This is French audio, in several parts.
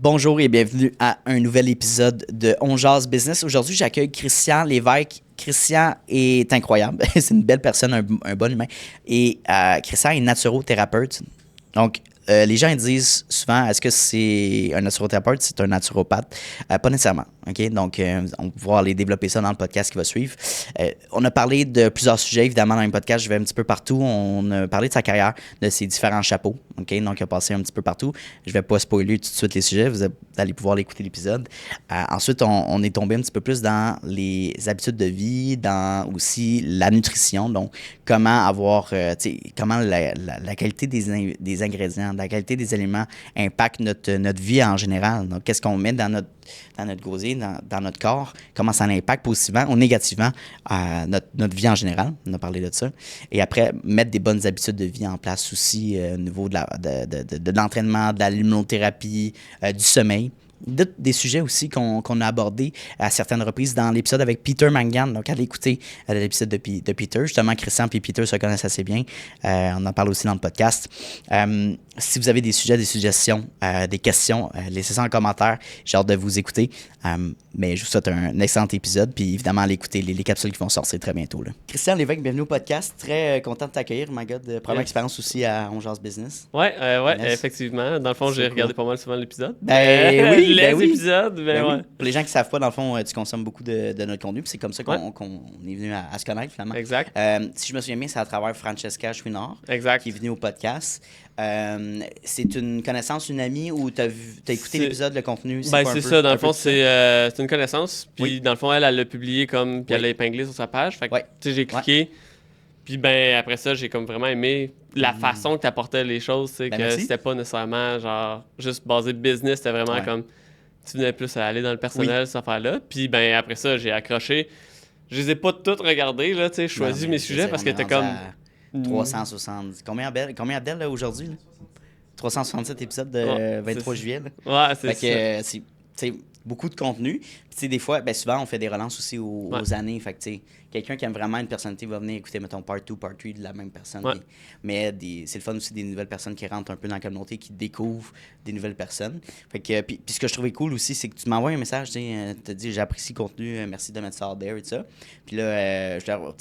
Bonjour et bienvenue à un nouvel épisode de On Jase Business. Aujourd'hui, j'accueille Christian Lévesque. Christian est incroyable. C'est une belle personne, un bon humain. Et Christian est naturothérapeute. Donc, les gens ils disent souvent, est-ce que c'est un naturothérapeute? C'est un naturopathe? Pas nécessairement. OK? Donc, on va pouvoir aller développer ça dans le podcast qui va suivre. On a parlé de plusieurs sujets, évidemment, dans le podcast. Je vais un petit peu partout. On a parlé de sa carrière, de ses différents chapeaux. OK? Donc, il a passé un petit peu partout. Je ne vais pas spoiler tout de suite les sujets. Vous allez pouvoir l'écouter l'épisode. Ensuite, on est tombé un petit peu plus dans les habitudes de vie, dans aussi la nutrition. Donc, comment avoir, comment la qualité des ingrédients, la qualité des aliments impacte notre vie en général. Donc, qu'est-ce qu'on met dans notre gosier, dans notre corps, comment ça l'impacte positivement ou négativement notre vie en général. On a parlé de ça. Et après, mettre des bonnes habitudes de vie en place aussi au niveau de l'entraînement, de l'immunothérapie, du sommeil. Des sujets aussi qu'on a abordés à certaines reprises dans l'épisode avec Peter Mangan. Donc, allez écouter l'épisode de Peter. Justement, Christian et Peter se connaissent assez bien. On en parle aussi dans le podcast. Si vous avez des sujets, des suggestions, des questions, laissez ça en commentaire. J'ai hâte de vous écouter. Mais je vous souhaite un excellent épisode. Puis évidemment, allez écouter les capsules qui vont sortir très bientôt. Là. Christian Lévesque, bienvenue au podcast. Très content de t'accueillir. My God, première expérience aussi à On Jase Business. Ouais, effectivement. Dans le fond, j'ai regardé pas mal souvent l'épisode. Oui, épisodes, ouais. Ouais. Pour les gens qui ne savent pas, dans le fond, tu consommes beaucoup de notre contenu. Puis c'est comme ça qu'on est venu à se connaître, finalement. Exact. Si je me souviens bien, c'est à travers Francesca Chouinard Exact. qui est venue au podcast. C'est une connaissance, une amie, ou tu as écouté l'épisode, le contenu? C'est ça. Dans le fond, c'est une connaissance. Puis dans le fond, elle l'a publié puis elle l'a épinglé sur sa page. Fait que, tu sais, j'ai cliqué. Puis après ça, j'ai comme vraiment aimé la façon que tu apportais les choses. Que c'était pas nécessairement genre juste basé business. C'était vraiment comme tu venais plus à aller dans le personnel, cette affaire-là. Puis après ça, j'ai accroché. Je les ai pas toutes regardées, là. Tu sais, je choisis mes sujets parce que t'es comme. 370. Combien d'elles là, aujourd'hui? Là? 367 épisodes de 23 juillet. Là. Ouais, c'est ça. C'est beaucoup de contenu. Puis, des fois, souvent, on fait des relances aussi aux années. Fait que, quelqu'un qui aime vraiment une personnalité va venir écouter, mettons, part 2, part 3 de la même personne. Ouais. Mais c'est le fun aussi des nouvelles personnes qui rentrent un peu dans la communauté, qui découvrent des nouvelles personnes. Fait que, puis ce que je trouvais cool aussi, c'est que tu m'envoies un message, tu te dis, j'apprécie le contenu, merci de mettre ça out there et tout ça. Puis là, je leur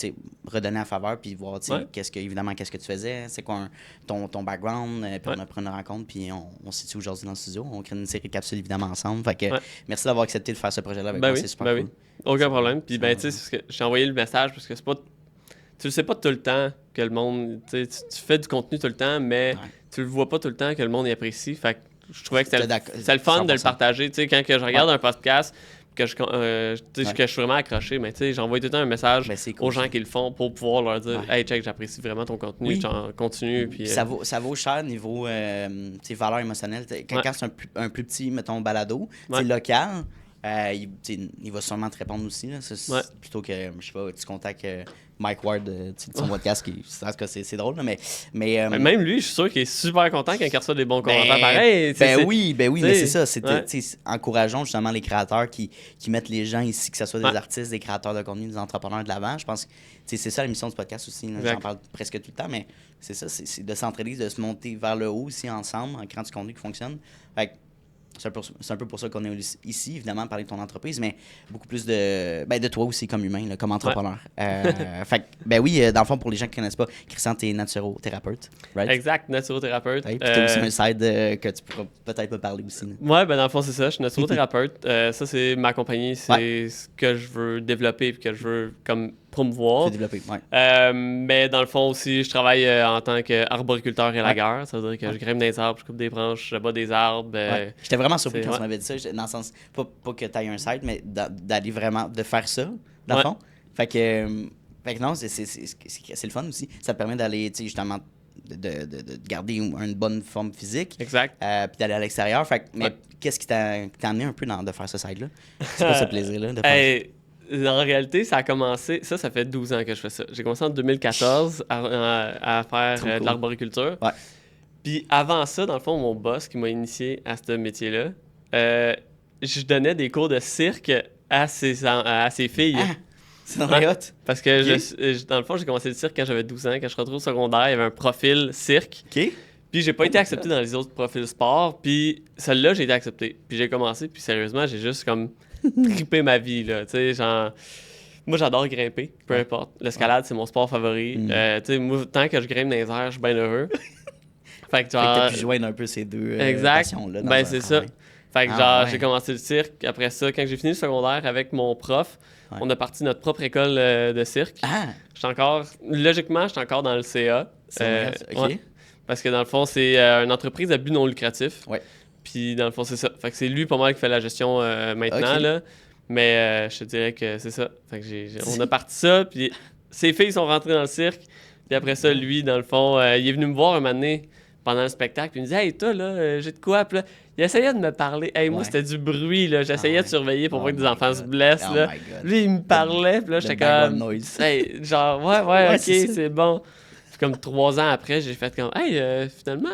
redonner la faveur, puis voir, qu'est-ce que tu faisais, c'est quoi ton background. Puis on a pris une rencontre, puis on se situe aujourd'hui dans le studio. On crée une série de capsules, évidemment, ensemble. Fait que merci d'avoir accepté de faire ce projet-là avec moi, c'est super cool. Aucun problème. Puis, tu sais, j'ai envoyé le message parce que c'est pas. Tu le sais pas tout le temps que le monde. Tu fais du contenu tout le temps, mais tu le vois pas tout le temps que le monde y apprécie. Fait que je trouvais que c'était le fun 100%. De le partager. Tu sais, quand que je regarde un podcast, que je suis vraiment accroché, mais tu sais, j'envoie tout le temps un message aux gens qui le font pour pouvoir leur dire hey, check, j'apprécie vraiment ton contenu, continue. Puis, ça vaut cher niveau valeur émotionnelle. Quand c'est un plus petit, mettons, balado, local. Il va sûrement te répondre aussi. Là. Plutôt que, je sais pas, tu contactes Mike Ward de son podcast, qui, je pense que c'est drôle. Là, mais même lui, je suis sûr qu'il est super content quand il reçoit des bons commentaires pareil. Oui, mais c'est ça. Encourageons justement les créateurs qui mettent les gens ici, que ce soit des artistes, des créateurs de contenu, des entrepreneurs de l'avant. Je pense que c'est ça la mission du podcast aussi. J'en parle presque tout le temps, mais c'est ça, c'est de s'entraider, de se monter vers le haut aussi ensemble en créant du contenu qui fonctionne. Fait que, c'est un peu pour ça qu'on est ici, évidemment, parler de ton entreprise, mais beaucoup plus de toi aussi comme humain, là, comme entrepreneur. Fait que, dans le fond, pour les gens qui ne connaissent pas, Christian, tu es naturothérapeute, right? Exact, naturothérapeute. Puis tu as aussi un side que tu pourras peut-être me parler aussi. Là. Ouais, dans le fond, c'est ça. Je suis naturothérapeute. Ça, c'est ma compagnie. C'est ce que je veux développer et que je veux comme promouvoir. Mais dans le fond aussi, je travaille en tant qu'arboriculteur élagueur. Ça veut dire que je grimpe des arbres, je coupe des branches, je bats des arbres. J'étais vraiment surpris quand tu m'avais dit ça, dans le sens, pas que tu aies un site, mais d'aller vraiment, de faire ça, dans le fond. Fait que non, c'est le fun aussi. Ça te permet d'aller, justement, de garder une bonne forme physique. Exact. Puis d'aller à l'extérieur. Fait que, mais qu'est-ce qui t'a amené un peu de faire ce site-là? C'est quoi ce plaisir-là de faire En réalité, ça a commencé... Ça fait 12 ans que je fais ça. J'ai commencé en 2014 à faire de l'arboriculture. Ouais. Puis avant ça, dans le fond, mon boss qui m'a initié à ce métier-là, je donnais des cours de cirque à ses filles. Ah, c'est dans les hot. Parce que, dans le fond, j'ai commencé le cirque quand j'avais 12 ans. Quand je suis rentré au secondaire, il y avait un profil cirque. OK. Puis j'ai pas été accepté dans les autres profils sport. Puis celle-là, j'ai été accepté. Puis j'ai commencé. Puis sérieusement, j'ai juste comme trippé ma vie, là. Tu sais, genre... Moi, j'adore grimper, peu importe. L'escalade, c'est mon sport favori. Tu sais, moi, tant que je grimpe dans les airs, je suis bien heureux. Fait que genre... t'as pu joindre un peu ces deux passions-là. Ben, c'est ça. Fait que genre, j'ai commencé le cirque. Après ça, quand j'ai fini le secondaire avec mon prof, on a parti notre propre école de cirque. Logiquement, je suis encore dans le CA. OK. Parce que dans le fond, c'est une entreprise à but non lucratif. Ouais. Puis dans le fond, c'est ça. Fait que c'est lui, pas mal, qui fait la gestion maintenant, là. Mais je te dirais que c'est ça. Fait que on a parti ça, puis ses filles sont rentrées dans le cirque. Puis après ça, lui, dans le fond, il est venu me voir un moment donné pendant le spectacle, puis il me disait « Hey, toi, là, j'ai de quoi? » Puis là, il essayait de me parler. Hey, moi, c'était du bruit, là. J'essayais de surveiller pour voir que des enfants se blessent, là. Lui, il me parlait, puis là, j'étais comme... Hey, genre, ouais, OK, c'est bon. Puis comme 3 ans après, j'ai fait comme « Hey, finalement...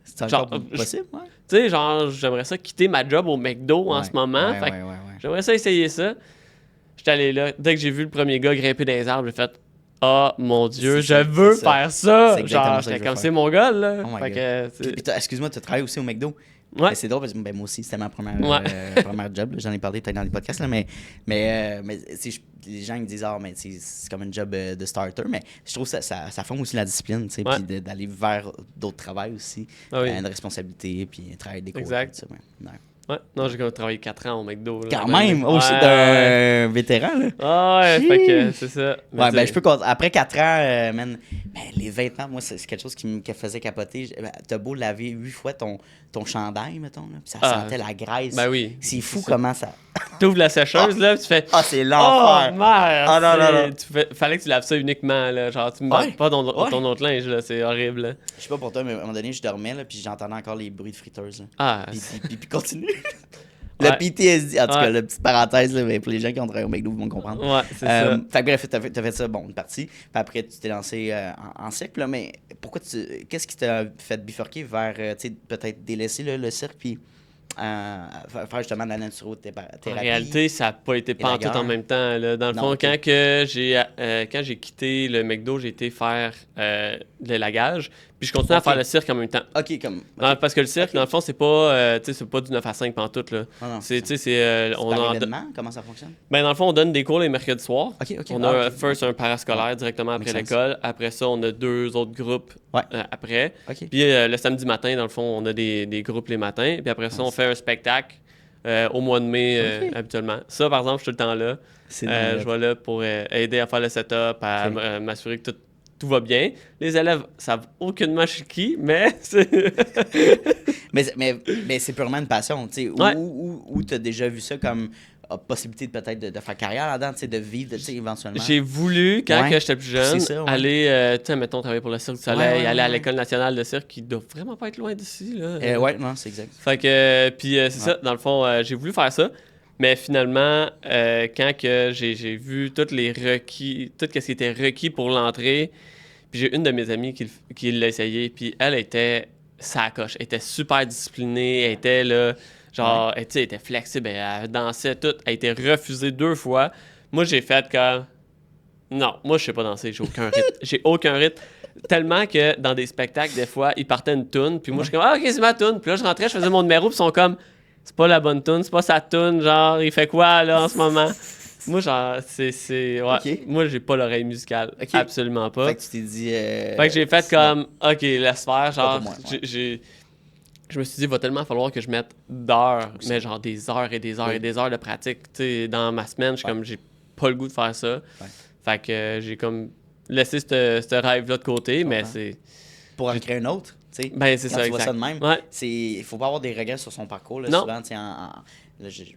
c'est encore possible, ouais? Tu sais, genre, j'aimerais ça quitter ma job au McDo en ce moment. Fait que j'aimerais ça essayer ça. J'étais allé là. Dès que j'ai vu le premier gars grimper dans les arbres, j'ai fait « Ah, mon Dieu, je veux faire ça! » Genre, j'étais comme « C'est mon gars, là! Fait que, puis excuse-moi, tu travailles aussi au McDo? Ouais. C'est drôle parce que moi aussi, c'était ma première job. Là. J'en ai parlé peut-être dans les podcasts, là, mais les gens ils disent « Ah, mais c'est comme un job de starter. » Mais je trouve que ça forme aussi la discipline, puis d'aller vers d'autres travails aussi. Une responsabilité, puis travailler des cours. Exact. Ouais, non, j'ai travaillé 4 ans au McDo. Là, quand même! Oh, c'est un vétéran, là. Ah ouais, fait que c'est ça. Ouais, ben je peux... Après 4 ans, man, les vêtements, moi, c'est quelque chose qui me faisait capoter. T'as beau laver 8 fois ton chandail, mettons, là, puis ça sentait la graisse. Ben oui. C'est fou comment ça... T'ouvres la sécheuse, là, puis tu fais... Ah, c'est l'enfer! Oh, merde! Ah, non. Fallait que tu laves ça uniquement, là. Genre, tu me battes pas ton autre linge, là. C'est horrible, là. Je sais pas pour toi, mais à un moment donné, je dormais, là, puis j'entendais encore les bruits de friteuse, là. Ah. Puis continue. Le PTSD, en tout cas, la petite parenthèse, là, mais pour les gens qui ont travaillé au McDo, vous vont comprendre. Ouais, c'est ça. Fait que bref, t'as fait ça, bon, une partie. Puis après, tu t'es lancé en cirque, là, mais qu'est-ce qui t'a fait bifurquer vers, tu sais, peut-être délaisser le cirque, puis faire justement de la naturothérapie? En réalité, ça n'a pas été pantoute en même temps. Là. Dans le fond, quand j'ai quitté le McDo, j'ai été faire de l'élagage. Puis je continuais à faire le cirque en même temps. Parce que le cirque, dans le fond, c'est pas du 9 à 5 pantoute. Là. C'est par événement? Comment ça fonctionne? Ben, dans le fond, on donne des cours les mercredis soirs. On a first un parascolaire directement après l'école. Après ça, on a 2 autres groupes après. Puis le samedi matin, dans le fond, on a des groupes les matins. Puis après ça, on fait un spectacle au mois de mai habituellement. Ça, par exemple, je suis tout le temps là. Je vais là pour aider à faire le setup, à m'assurer que tout va bien. Les élèves savent aucunement je suis qui, mais c'est... mais c'est purement une passion, tu sais. Où tu as déjà vu ça comme possibilité peut-être de faire carrière là-dedans, tu sais, de vivre, tu sais, éventuellement. J'ai voulu, quand j'étais plus jeune, aller, tu sais, mettons, travailler pour le Cirque du Soleil, aller à l'École nationale de cirque, qui doit vraiment pas être loin d'ici, là. Non, c'est exact. Fait que, puis c'est ça, dans le fond, j'ai voulu faire ça. Mais finalement, quand que j'ai vu tous les requis, tout ce qui était requis pour l'entrée, puis j'ai une de mes amies qui l'a essayé, puis elle était sacoche, elle était super disciplinée, elle était là, genre, elle était flexible, elle dansait tout, elle a été refusée 2 fois. Moi, j'ai fait comme, non, moi, je sais pas danser, j'ai aucun rythme. J'ai aucun rythme. Tellement que dans des spectacles, des fois, ils partaient une toune, puis moi, je suis comme, ah, OK, c'est ma toune. Puis là, je rentrais, je faisais mon numéro, puis ils sont comme, c'est pas la bonne toune, c'est pas sa toune, genre, il fait quoi, là, en ce moment? Moi, genre, moi, j'ai pas l'oreille musicale. Absolument pas. Fait que tu t'es dit... Fait que j'ai fait comme, OK, laisse faire, genre, je me suis dit, il va tellement falloir que je mette d'heures, mais genre des heures et des heures et des heures de pratique. Tu sais, dans ma semaine, je suis comme, j'ai pas le goût de faire ça. Fait que j'ai comme laissé ce rêve-là de côté, mais c'est... Pour en créer un autre, tu sais. Ben, c'est ça, tu vois exact. ça de même, il faut pas avoir des regrets sur son parcours. Là, souvent, là,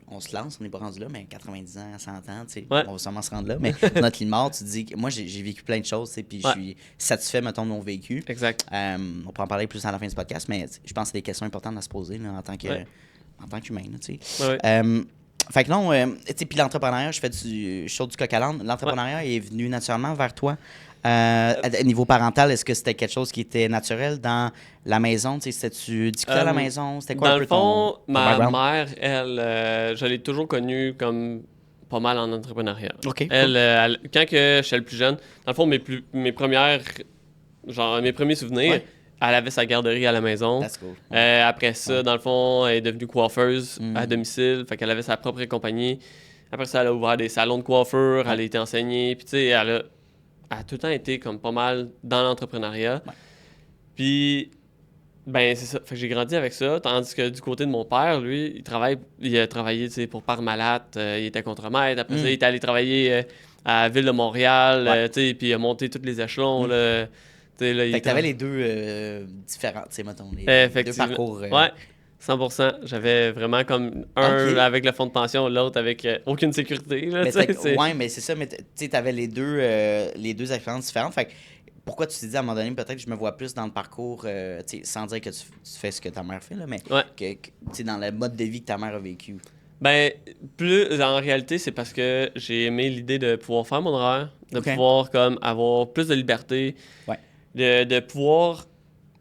on se lance, on n'est pas rendu là, mais 90 ans, 100 ans, on va sûrement se rendre là. Mais notre ligne mort, tu te dis que moi, j'ai vécu plein de choses, puis je suis satisfait, mettons, de mon vécu. Exact. On peut en parler plus à la fin du podcast, mais je pense que c'est des questions importantes à se poser là, en tant qu'humain. Fait que non, tu sais, puis l'entrepreneuriat, je fais du show du coq à l'âne. L'entrepreneuriat est venu naturellement vers toi. Niveau parental, est-ce que c'était quelque chose qui était naturel dans la maison? C'était-tu discuté à la maison? C'était quoi dans un peu le fond, ton ma background? mère, elle, je l'ai toujours connue comme pas mal en entrepreneuriat. OK. Elle, quand que j'étais le plus jeune, dans le fond, mes premiers souvenirs, elle avait sa garderie à la maison. That's cool. Après ça, dans le fond, elle est devenue coiffeuse à domicile. Fait qu'elle avait sa propre compagnie. Après ça, elle a ouvert des salons de coiffure. Elle a été enseignée. Puis tu sais, elle a tout le temps été comme pas mal dans l'entrepreneuriat. Ouais. Puis, ben c'est ça. Fait que j'ai grandi avec ça. Tandis que du côté de mon père, lui, il a travaillé, tu sais, pour Parmalat. Il était contremaître. Après ça, il est allé travailler à la Ville de Montréal. Tu sais, puis il a monté tous les échelons, là. Là, fait que t'avais les deux différents, tu sais, mettons, les deux parcours. Ouais, 100%. J'avais vraiment comme un avec le fonds de pension, l'autre avec aucune sécurité. Là, ouais, mais c'est ça, mais tu sais, t'avais les deux expériences différentes. Fait que pourquoi tu t'es dit à un moment donné, peut-être que je me vois plus dans le parcours, sans dire que tu fais ce que ta mère fait, là, mais que dans le mode de vie que ta mère a vécu? Ben, plus en réalité, c'est parce que j'ai aimé l'idée de pouvoir faire mon horaire, de pouvoir comme avoir plus de liberté. Ouais. De pouvoir,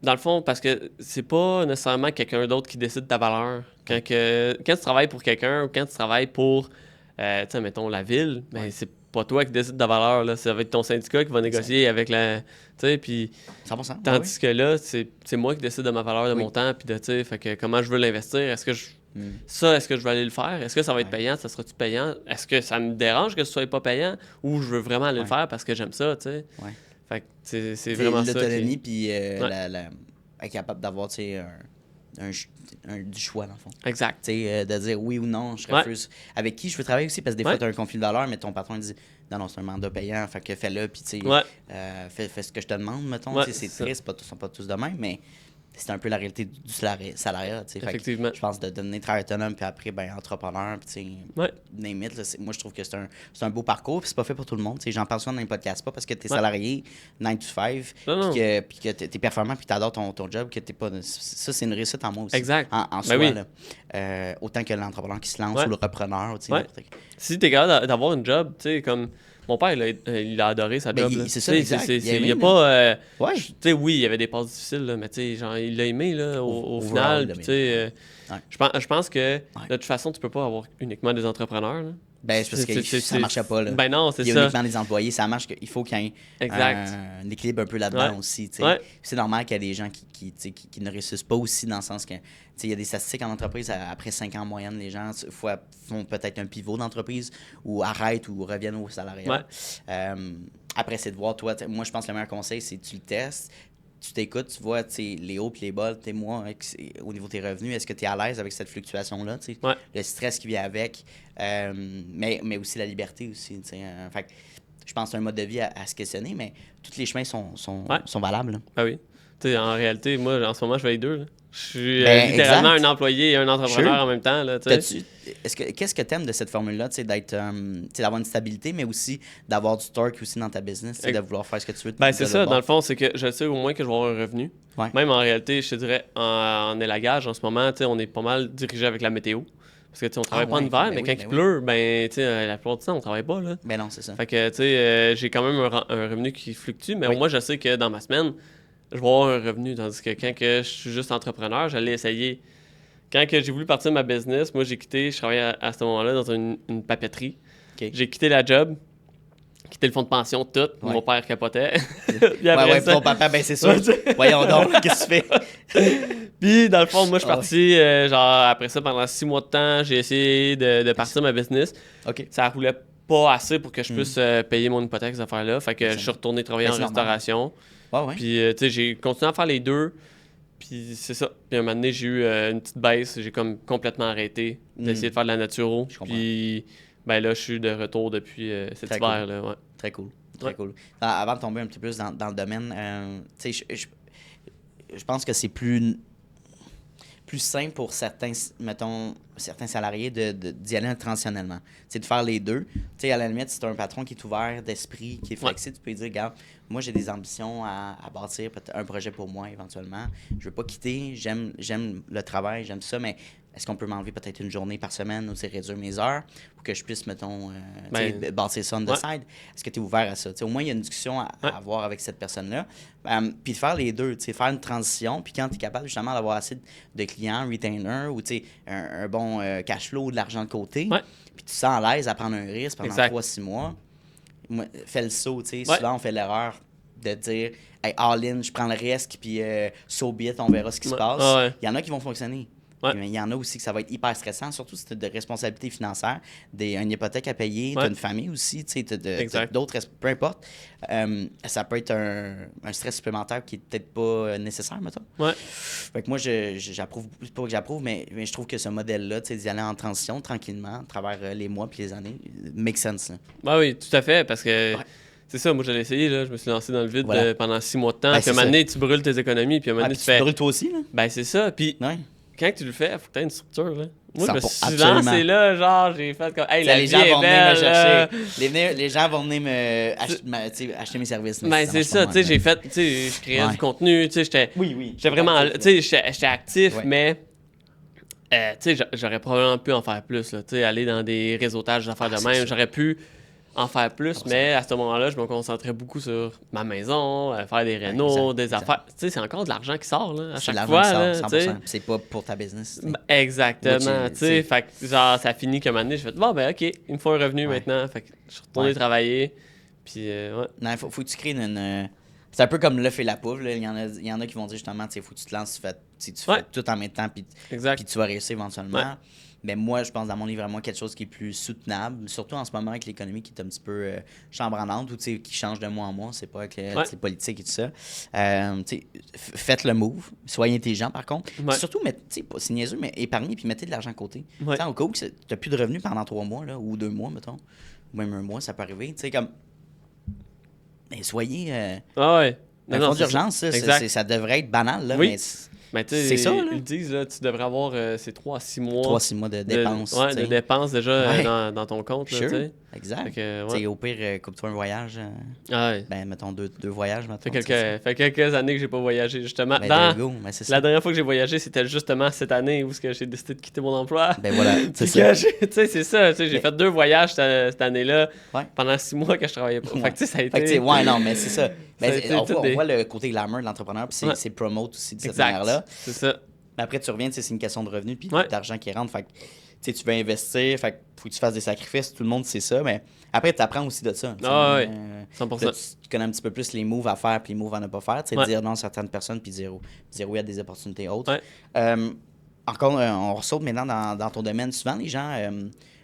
dans le fond, parce que c'est pas nécessairement quelqu'un d'autre qui décide de ta valeur. Quand tu travailles pour quelqu'un ou quand tu travailles pour, tu sais, mettons, la ville, ben, c'est pas toi qui décide de ta valeur, là. Ça va être ton syndicat qui va négocier avec la... Tu sais, puis... 100%. Tandis que là, c'est moi qui décide de ma valeur, de mon temps, puis de, tu sais, fait que comment je veux l'investir. Est-ce que est-ce que je vais aller le faire? Est-ce que ça va être payant? Ça sera-tu payant? Est-ce que ça me dérange que ce soit pas payant? Ou je veux vraiment aller le faire parce que j'aime ça, tu sais? Ouais. Fait que c'est vraiment ça. L'autonomie, puis être capable d'avoir, tu sais, du choix, dans le fond. Exact. Tu sais, de dire oui ou non, je refuse. Avec qui je veux travailler aussi, parce que des fois, tu as un conflit de valeurs, mais ton patron dit non, c'est un mandat payant, fait que fais-le, puis tu sais, fais ce que je te demande, mettons. C'est triste, ils sont pas tous de même, mais c'est un peu la réalité du salariat, tu sais. Effectivement. Je pense de devenir travailleur autonome, puis après, ben, entrepreneur, puis tu sais, name it, là, moi, je trouve que c'est un beau parcours, puis c'est pas fait pour tout le monde. Tu sais, j'en parle souvent dans les podcasts, pas parce que t'es salarié 9 to 5, puis que t'es performant, puis t'adores ton job, que t'es pas... Ça, c'est une réussite en moi aussi. Exact. En soi, là. Autant que l'entrepreneur qui se lance ou le repreneur, tu sais. Si t'es capable d'avoir une job, tu sais, comme... Mon père, il a adoré sa job. C'est ça, exact. Il y a pas... tu sais, oui, il y avait des passes difficiles, là, mais tu sais, genre, il l'a aimé, là, au final. Puis, tu sais, je pense que, de toute façon, tu peux pas avoir uniquement des entrepreneurs, là. Ben, c'est parce que ça marchait pas, là. Ben non, c'est ça. Il y a uniquement des employés. Ça marche qu'il faut qu'il y ait un équilibre un peu là-dedans aussi, tu sais. C'est normal qu'il y a des gens qui ne réussissent pas aussi, dans le sens que, tu sais, il y a des statistiques en entreprise, après 5 ans en moyenne, les gens font peut-être un pivot d'entreprise ou arrêtent ou reviennent au salariat. Après, c'est de voir, toi, moi, je pense que le meilleur conseil, c'est que tu le testes, tu t'écoutes, tu vois les hauts et les bas, moi, au niveau de tes revenus, est-ce que tu es à l'aise avec cette fluctuation-là, le stress qui vient avec, mais aussi la liberté aussi, fait que je pense que c'est un mode de vie à se questionner, mais tous les chemins sont valables. Là. Ah oui. Tu sais, en réalité, moi, en ce moment, je fais les deux. Là. Je suis littéralement un employé et un entrepreneur en même temps. Là, qu'est-ce que tu aimes de cette formule-là, d'avoir une stabilité, mais aussi d'avoir du torque aussi dans ta business, de vouloir faire ce que tu veux? Ben, c'est ça, dans le fond, c'est que je sais au moins que je vais avoir un revenu. Même en réalité, je te dirais, en élagage, en ce moment, on est pas mal dirigé avec la météo. Parce que on travaille pas en hiver, mais quand il pleut, la plupart du temps, on travaille pas. Là. Ben non, c'est ça. Fait que j'ai quand même un revenu qui fluctue, mais au moins, je sais que dans ma semaine, je vais avoir un revenu. Tandis que quand je suis juste entrepreneur, j'allais essayer. Quand j'ai voulu partir de ma business, moi, je travaillais à ce moment-là dans une papeterie. J'ai quitté la job, quitté le fonds de pension, tout. Mon père capotait. Puis après ton papa, ben c'est sûr. Voyons donc, qu'est-ce que tu fais? Puis, dans le fond, moi, je suis parti, après ça, pendant 6 mois de temps, j'ai essayé de partir ma business. Ça roulait pas assez pour que je puisse payer mon hypothèque, ces affaires-là. Fait que je suis retourné travailler en restauration. Puis, tu sais, j'ai continué à faire les deux. Puis, c'est ça. Puis, un moment donné, j'ai eu une petite baisse. J'ai comme complètement arrêté d'essayer de faire de la naturo. Puis, ben là, je suis de retour depuis cet hiver. Là, Très cool. Très cool. Avant de tomber un petit peu plus dans le domaine, tu sais, je pense que c'est plus simple pour certains salariés d'y aller transitionnellement. C'est de faire les deux. Tu sais, à la limite, si tu as un patron qui est ouvert d'esprit, qui est flexible, tu peux lui dire, regarde, moi, j'ai des ambitions à bâtir un projet pour moi, éventuellement. Je veux pas quitter, j'aime le travail, j'aime ça, mais est-ce qu'on peut m'enlever peut-être une journée par semaine ou réduire mes heures pour que je puisse, mettons, bâtir ça on the side? Est-ce que tu es ouvert à ça? T'sais, au moins, il y a une discussion à avoir avec cette personne-là. Puis de faire les deux, faire une transition. Puis quand tu es capable justement d'avoir assez de clients, retainers ou un bon cash flow ou de l'argent de côté, puis tu te sens à l'aise à prendre un risque pendant 3-6 mois, fais le saut. Souvent, on fait l'erreur de dire hey, all-in, je prends le risque, puis so be it, on verra ce qui se passe. Il y en a qui vont fonctionner. Il y en a aussi que ça va être hyper stressant, surtout si tu as de responsabilités financières, une hypothèque à payer, tu as une famille aussi, tu as d'autres, peu importe. Ça peut être un stress supplémentaire qui est peut-être pas nécessaire, mettons. Fait que moi, j'approuve, pas que j'approuve, mais je trouve que ce modèle-là, d'y aller en transition tranquillement, à travers les mois puis les années, make sense. Oui, tout à fait, parce que... C'est ça, moi j'allais essayer, là. Je me suis lancé dans le vide pendant 6 mois de temps. Puis à un moment donné, tu brûles tes économies. Puis à un moment donné, tu brûles toi aussi. Là. Ben c'est ça. Puis quand tu le fais, il faut que tu aies une structure. Là. Moi, je me suis lancé là, genre, j'ai fait comme. Hey, la vie est belle. Les gens vont venir me acheter mes services. Ben c'est ça, tu sais, j'ai fait. Tu sais, je créais du contenu. Tu sais, j'étais. J'étais vraiment. Tu sais, j'étais actif, mais. Tu sais, j'aurais probablement pu en faire plus. Tu sais, aller dans des réseautages d'affaires de même. J'aurais pu en faire plus, mais à ce moment-là, je me concentrais beaucoup sur ma maison, faire des rénaux, des affaires. Tu sais, c'est encore de l'argent qui sort, là, à chaque fois. C'est 100%. C'est pas pour ta business. Exactement, tu sais. Fait que, genre, ça finit comme année, je fais, bon, ben, OK, il me faut un revenu maintenant. Fait que je suis retourné travailler. Puis, Non, faut que tu crées une. C'est un peu comme l'œuf et la poule. Là. Il y en a qui vont dire justement, il faut que tu te lances, tu fais tout en même temps, puis tu vas réussir éventuellement. Mais moi, je pense dans mon livre à moi, quelque chose qui est plus soutenable, surtout en ce moment avec l'économie qui est un petit peu chambranlante ou qui change de mois en mois, c'est pas avec les politiques et tout ça. Faites le move, soyez intelligent par contre. Surtout, c'est niaiseux, mais épargnez puis mettez de l'argent à côté. Au cas où tu n'as plus de revenus pendant 3 mois là, ou 2 mois, mettons, ou même 1 mois, ça peut arriver. Comme... Mais soyez. Un fonds d'urgence, ça devrait être banal, là, mais c'est ça, là. Ils disent, là, tu devrais avoir ces 3 à 6 mois. 3 à 6 mois de dépenses. De dépenses déjà dans ton compte. Sure. Là, exact. Que, au pire, coupe-toi un voyage. Ben, mettons 2 voyages. Mettons, fait quelques années que j'ai pas voyagé, justement. Ben, la dernière fois que j'ai voyagé, c'était justement cette année où j'ai décidé de quitter mon emploi. Ben voilà, c'est ça. C'est ça. J'ai fait 2 voyages cette année-là pendant 6 mois que je travaillais pas. Fait que ça a été... non, mais c'est ça. On voit le côté glamour de l'entrepreneur, puis c'est promote aussi de cette manière-là. C'est ça. Mais après, tu reviens, c'est une question de revenus, puis d'argent qui rentre. Fait que tu veux investir, fait faut que tu fasses des sacrifices, tout le monde sait ça, mais après, tu apprends aussi de ça. 100%. Là, tu connais un petit peu plus les moves à faire, puis les moves à ne pas faire. Dire non à certaines personnes, puis dire oui à des opportunités autres. Encore, on ressaute maintenant dans ton domaine. Souvent, les gens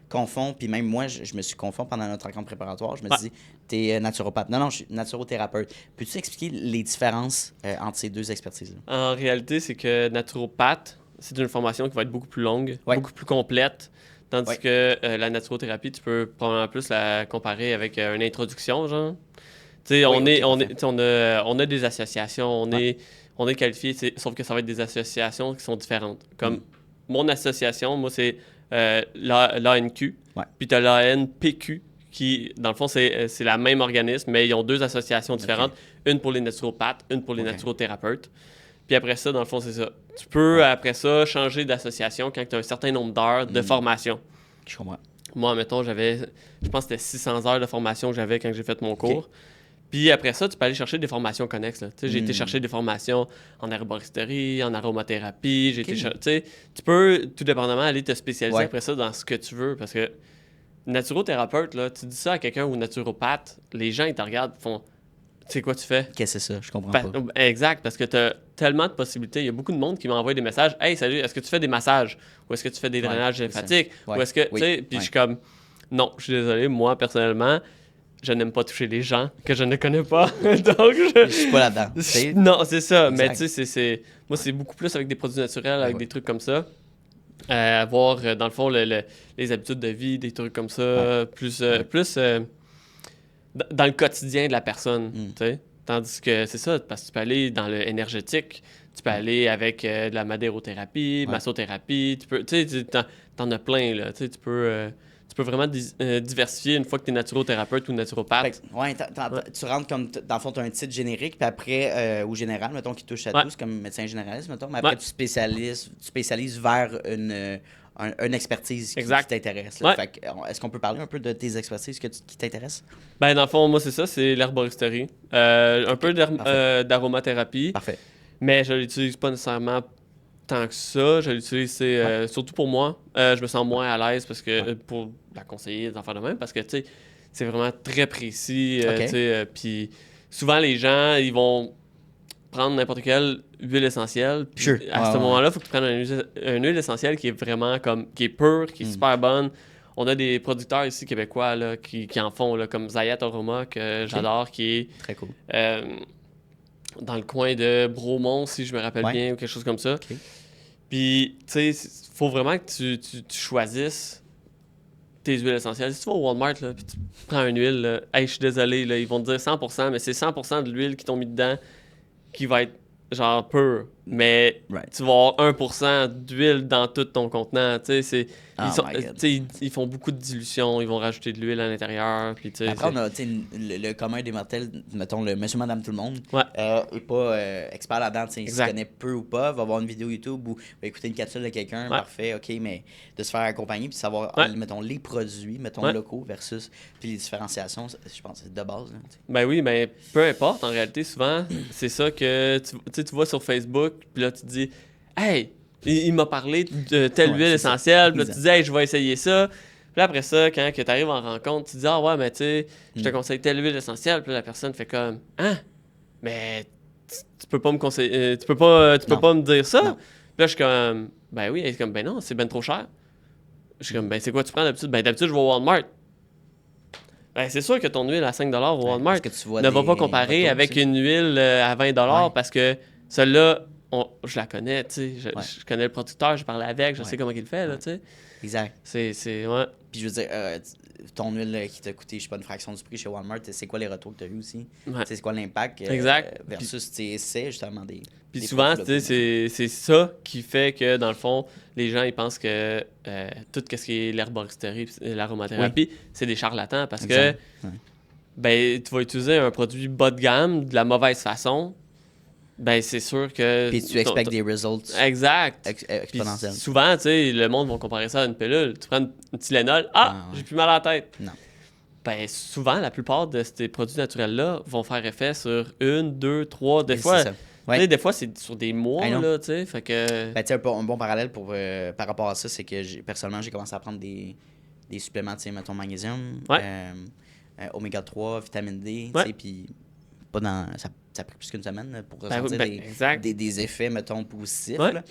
confondent, puis même moi, je me suis confond pendant notre rencontre préparatoire. Je me dis, tu es naturopathe. Non, je suis naturothérapeute. Peux-tu expliquer les différences entre ces 2 expertises-là? En réalité, c'est que naturopathe, c'est une formation qui va être beaucoup plus longue, beaucoup plus complète. Tandis que la naturothérapie, tu peux probablement plus la comparer avec une introduction, genre. Tu sais, on a des associations, on est qualifié, sauf que ça va être des associations qui sont différentes. Comme mon association, moi, c'est l'ANQ, puis tu as l'ANPQ, qui, dans le fond, c'est la même organisme, mais ils ont 2 associations différentes. Une pour les naturopathes, une pour les naturothérapeutes. Puis après ça, dans le fond, c'est ça. Tu peux, après ça, changer d'association quand tu as un certain nombre d'heures de formation. Je comprends. Moi, mettons, je pense que c'était 600 heures de formation que j'avais quand j'ai fait mon cours. Puis après ça, tu peux aller chercher des formations connexes. J'ai été chercher des formations en herboristerie, en aromathérapie. Tu peux, tout dépendamment, aller te spécialiser après ça dans ce que tu veux. Parce que naturothérapeute, là, tu dis ça à quelqu'un ou naturopathe, les gens, ils te regardent, font... Tu sais quoi tu fais? Qu'est-ce que c'est ça? Je comprends pas. Exact, parce que tu as tellement de possibilités. Il y a beaucoup de monde qui m'envoie des messages. « Hey, salut, est-ce que tu fais des massages? Ou est-ce que tu fais des drainages lymphatiques? Ou est-ce que... tu sais, puis je suis comme... Non, je suis désolé, moi, personnellement, je n'aime pas toucher les gens que je ne connais pas. Donc, je suis pas là-dedans. Non, c'est ça. Exact. Mais tu sais, moi, c'est beaucoup plus avec des produits naturels, avec des trucs comme ça. Avoir, dans le fond, les habitudes de vie, des trucs comme ça, plus dans le quotidien de la personne, tu sais. Tandis que c'est ça, parce que tu peux aller dans le énergétique, tu peux aller avec de la madérothérapie, massothérapie, tu sais, t'en as plein, là, tu sais, tu peux vraiment diversifier une fois que tu es naturothérapeute ou naturopathe. Tu rentres comme, dans le fond, tu as un titre générique, puis après, ou général, mettons, qui touche à tous, comme médecin généraliste, mettons, mais après, tu spécialises vers une expertise qui t'intéresse. Est-ce qu'on peut parler un peu de tes expertises qui t'intéressent? Ben, dans le fond, moi, c'est ça, c'est l'herboristerie. Un peu d'aromathérapie. Parfait. Mais je l'utilise pas nécessairement tant que ça. Je l'utilise, surtout pour moi. Je me sens moins à l'aise parce que pour la conseiller, des affaires de même, parce que, tu sais, c'est vraiment très précis. Puis souvent, les gens, ils vont prendre n'importe quelle huile essentielle. Puis à ce moment-là, il faut que tu prennes une huile essentielle qui est vraiment qui est pure, qui est super bonne. On a des producteurs ici québécois là, qui en font, là, comme Zayat Aroma, que j'adore, qui est très cool. Dans le coin de Bromont, si je me rappelle bien, ou quelque chose comme ça. Puis, tu sais, il faut vraiment que tu choisisses tes huiles essentielles. Si tu vas au Walmart, là, puis tu prends une huile, là, hey, je suis désolé, là, ils vont te dire 100%, mais c'est 100% de l'huile qu'ils t'ont mis dedans qui va être genre pure. Mais tu vas avoir 1% d'huile dans tout ton contenant. Tu sais, ils font beaucoup de dilution, ils vont rajouter de l'huile à l'intérieur. Puis, après, on a le commun des mortels, mettons le monsieur, madame, tout le monde, est pas expert là-dedans. Il se connaît peu ou pas, va voir une vidéo YouTube ou va écouter une capsule de quelqu'un, parfait, ok, mais de se faire accompagner puis savoir, mettons, les produits, mettons, locaux versus puis les différenciations, je pense que c'est de base. Là, ben oui, mais peu importe, en réalité, souvent, c'est ça que tu vois sur Facebook, puis là, tu te dis, hey, il m'a parlé de telle huile essentielle, puis là, tu te dis, hey, je vais essayer ça. Puis là, après ça, quand tu arrives en rencontre, tu te dis, ah ouais, mais tu sais, je te conseille telle huile essentielle, puis là, la personne fait comme, hein, mais tu peux pas me conseiller, tu peux pas me dire ça. Puis là, je suis comme, ben oui, elle est comme, ben non, c'est ben trop cher. Je suis comme, ben c'est quoi tu prends d'habitude? Ben d'habitude, je vais au Walmart. Ben, c'est sûr que ton huile à 5$ au Walmart ne va pas comparer avec une huile à 20$ parce que celle-là, je la connais, tu sais. Je connais le producteur, je parlais avec, je sais comment il le fait, là, tu sais. Exact. Ouais. Puis je veux dire, ton huile qui t'a coûté, je sais pas, une fraction du prix chez Walmart, c'est quoi les retours que tu as eu aussi? C'est quoi l'impact versus tes essais, justement, des. Puis souvent, c'est ça qui fait que, dans le fond, les gens ils pensent que tout ce qui est l'herboristerie et l'aromathérapie, c'est des charlatans parce que ben, tu vas utiliser un produit bas de gamme de la mauvaise façon. Ben, c'est sûr que. Puis tu expectes des results. Exact. Exponentiels. Souvent, tu sais, le monde va comparer ça à une pilule. Tu prends une Tylenol, j'ai plus mal à la tête. Non. Ben, souvent, la plupart de ces produits naturels-là vont faire effet sur 1, 2, 3, des fois. Des fois, c'est sur des mois, là, tu sais. Fait que. Ben, tu sais, un bon parallèle par rapport à ça, c'est que personnellement, j'ai commencé à prendre des suppléments, tu sais, mettons magnésium, oméga 3, vitamine D, tu sais, puis pas dans. Ça a pris plus qu'une semaine pour ressentir des effets, mettons, positifs. Là.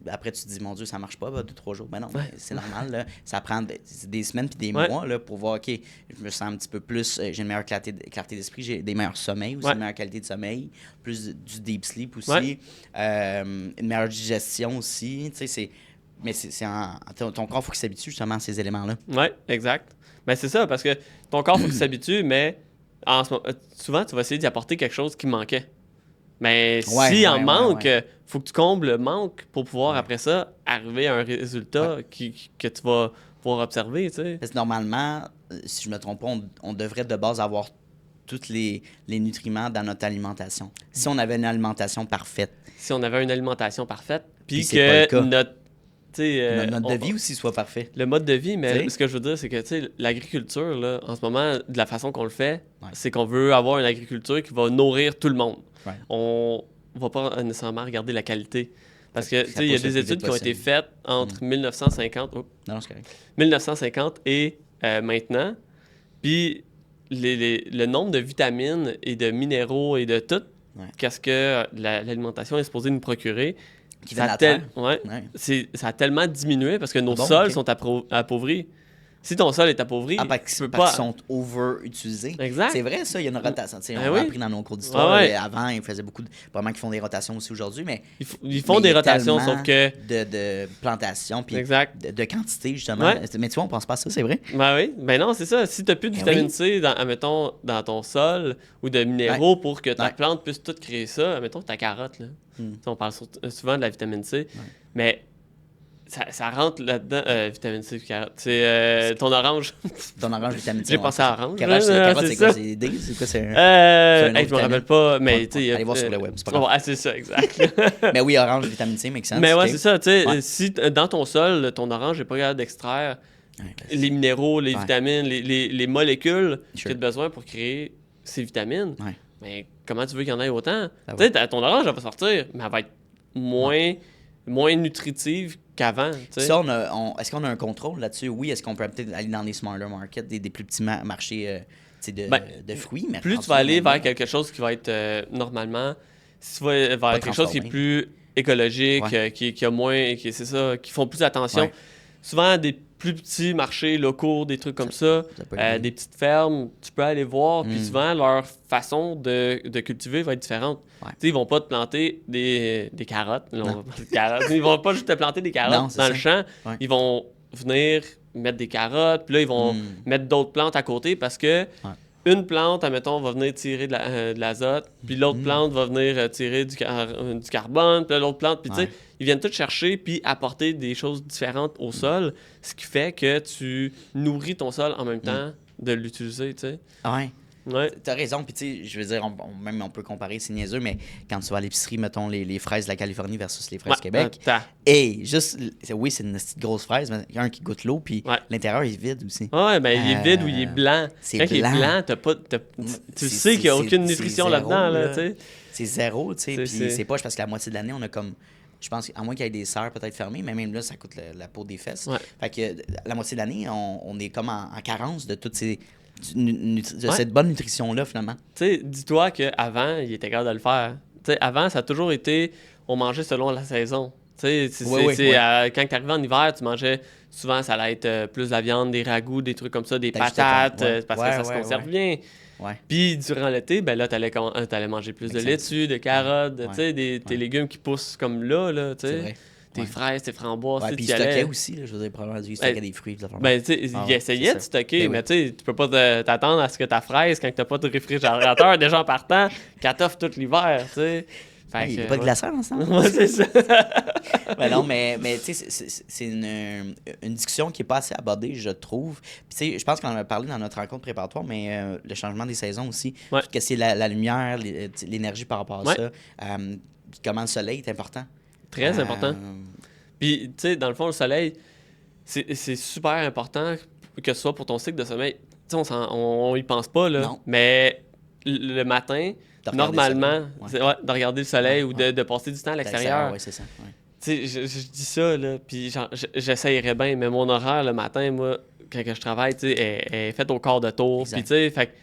Après, tu te dis, mon Dieu, ça marche pas, 2-3 jours. Mais non, c'est normal. Là. Ça prend des semaines puis des mois là, pour voir, OK, je me sens un petit peu plus, j'ai une meilleure clarté d'esprit, j'ai des meilleurs sommeils aussi, une meilleure qualité de sommeil, plus du deep sleep aussi, une meilleure digestion aussi. Mais ton corps, il faut qu'il s'habitue justement à ces éléments-là. Oui, exact. Ben, c'est ça, parce que ton corps, il faut qu'il s'habitue, mais souvent, tu vas essayer d'y apporter quelque chose qui manquait. Mais s'il en manque, faut que tu combles le manque pour pouvoir, après ça, arriver à un résultat que tu vas pouvoir observer, tu sais. Parce que normalement, si je me trompe pas, on devrait de base avoir tous les nutriments dans notre alimentation. Si on avait une alimentation parfaite. Si on avait une alimentation parfaite, puis que notre mode de vie aussi soit parfait. Le mode de vie, mais ce que je veux dire, c'est que l'agriculture, là, en ce moment, de la façon qu'on le fait, c'est qu'on veut avoir une agriculture qui va nourrir tout le monde. On va pas nécessairement regarder la qualité. Parce que il y a des études qui ont été faites entre 1950 et maintenant. Puis le nombre de vitamines et de minéraux et de tout, qu'est-ce que l'alimentation est supposée nous procurer, ça a tellement diminué parce que nos sols sont appauvris. Si ton sol est appauvri, tu peux pas... Ils sont over-utilisés. Exact. C'est vrai, ça, il y a une rotation. On a appris dans nos cours d'histoire. Avant, ils faisaient beaucoup probablement qu'ils font des rotations aussi aujourd'hui, mais... Ils font des rotations, sauf que... De plantation, puis de quantité, justement. Mais tu vois, on pense pas à ça, c'est vrai. Ben oui. Ben non, c'est ça. Si tu n'as plus de vitamine C, admettons, dans ton sol, ou de minéraux pour que ta plante puisse tout créer ça, admettons ta carotte, là. On parle souvent de la vitamine C, mais... Ça rentre là-dedans, vitamine C, carotte. C'est ton orange. Ton orange, vitamine C. J'ai pensé à orange. Carotte, c'est quoi? C'est D? C'est quoi? Je me rappelle pas, mais tu sais... Allez voir sur le web, c'est pas grave. C'est ça, exact. Mais oui, orange, vitamine C, make sense. Mais ouais, c'est ça, tu sais, si dans ton sol, ton orange n'est pas capable d'extraire les minéraux, les vitamines, les molécules que tu as besoin pour créer ces vitamines, mais comment tu veux qu'il y en ait autant? Tu sais, ton orange, elle va sortir, mais elle va être moins nutritive qu'avant. Ça, est-ce qu'on a un contrôle là-dessus? Oui, est-ce qu'on peut peut-être aller dans des smaller markets, des plus petits marchés de fruits? Mais plus tu vas aller vers quelque chose qui va être normalement, si tu vas vers quelque chose qui est plus écologique, qui a moins, c'est ça, qui font plus attention. Souvent, des plus petits marchés locaux, des trucs comme ça des petites fermes, tu peux aller voir, puis souvent, leur façon de cultiver va être différente. Ils vont pas te planter des carottes. Ils vont pas juste te planter des carottes dans le champ. Ils vont venir mettre des carottes, puis là, ils vont mettre d'autres plantes à côté parce que une plante, admettons, va venir tirer de l'azote, puis l'autre plante va venir tirer du carbone, puis l'autre plante, puis tu sais, ils viennent tous chercher puis apporter des choses différentes au sol, ce qui fait que tu nourris ton sol en même temps de l'utiliser, tu sais. Ouais. T'as raison, puis tu sais, je veux dire, on peut comparer, c'est niaiseux, mais quand tu vas à l'épicerie, mettons les fraises de la Californie versus les fraises du Québec, oui, c'est une petite grosse fraise, mais il y a un qui goûte l'eau, puis l'intérieur est vide aussi. Ouais, ben il est vide ou il est blanc. Quand il est blanc, tu sais qu'il n'y a aucune nutrition là-dedans, là, tu sais. C'est zéro, tu sais, puis c'est poche parce que la moitié de l'année, on a comme... Je pense, à moins qu'il y ait des serres peut-être fermées, mais même là, ça coûte la peau des fesses. Fait que la moitié de l'année, on est comme en carence de toutes ces... cette bonne nutrition-là, finalement. Tu sais, dis-toi qu'avant, il était capable de le faire. Tu sais, avant, ça a toujours été... On mangeait selon la saison. Tu sais, quand tu arrivais en hiver, tu mangeais... Souvent, ça allait être plus de la viande, des ragoûts, des trucs comme ça, des patates, parce que ça se conserve bien. Puis, durant l'été, ben là, t'allais manger plus de laitue, de carottes, tu sais, tes légumes qui poussent comme là, tu sais. Tes fraises, tes framboises. Puis ils stockaient aussi, là, je veux dire, probablement, ils stockaient des fruits. Ben, tu sais, ils essayaient de stocker, mais tu sais, tu peux pas t'attendre à ce que ta fraise, quand t'as pas de réfrigérateur déjà en partant, qu'elle t'offre tout l'hiver, tu sais. Il n'y a pas de glaçeur ensemble. Ouais, c'est ça. Ben non, mais tu sais, c'est une discussion qui n'est pas assez abordée, je trouve. Puis tu sais, je pense qu'on en a parlé dans notre rencontre préparatoire, mais le changement des saisons aussi, tout ce que c'est la lumière, l'énergie par rapport à ça, comment le soleil est important. Très important. Puis, tu sais, dans le fond, le soleil, c'est super important que ce soit pour ton cycle de sommeil. Tu sais, on y pense pas, là. Non. Mais le matin... Normalement, de regarder le soleil ou de passer du temps à l'extérieur. Oui, c'est ça. Tu sais, je dis ça, là, puis j'essayerais bien, mais mon horaire le matin, moi, quand je travaille, tu sais, est fait au quart de tour. Puis, tu sais, fait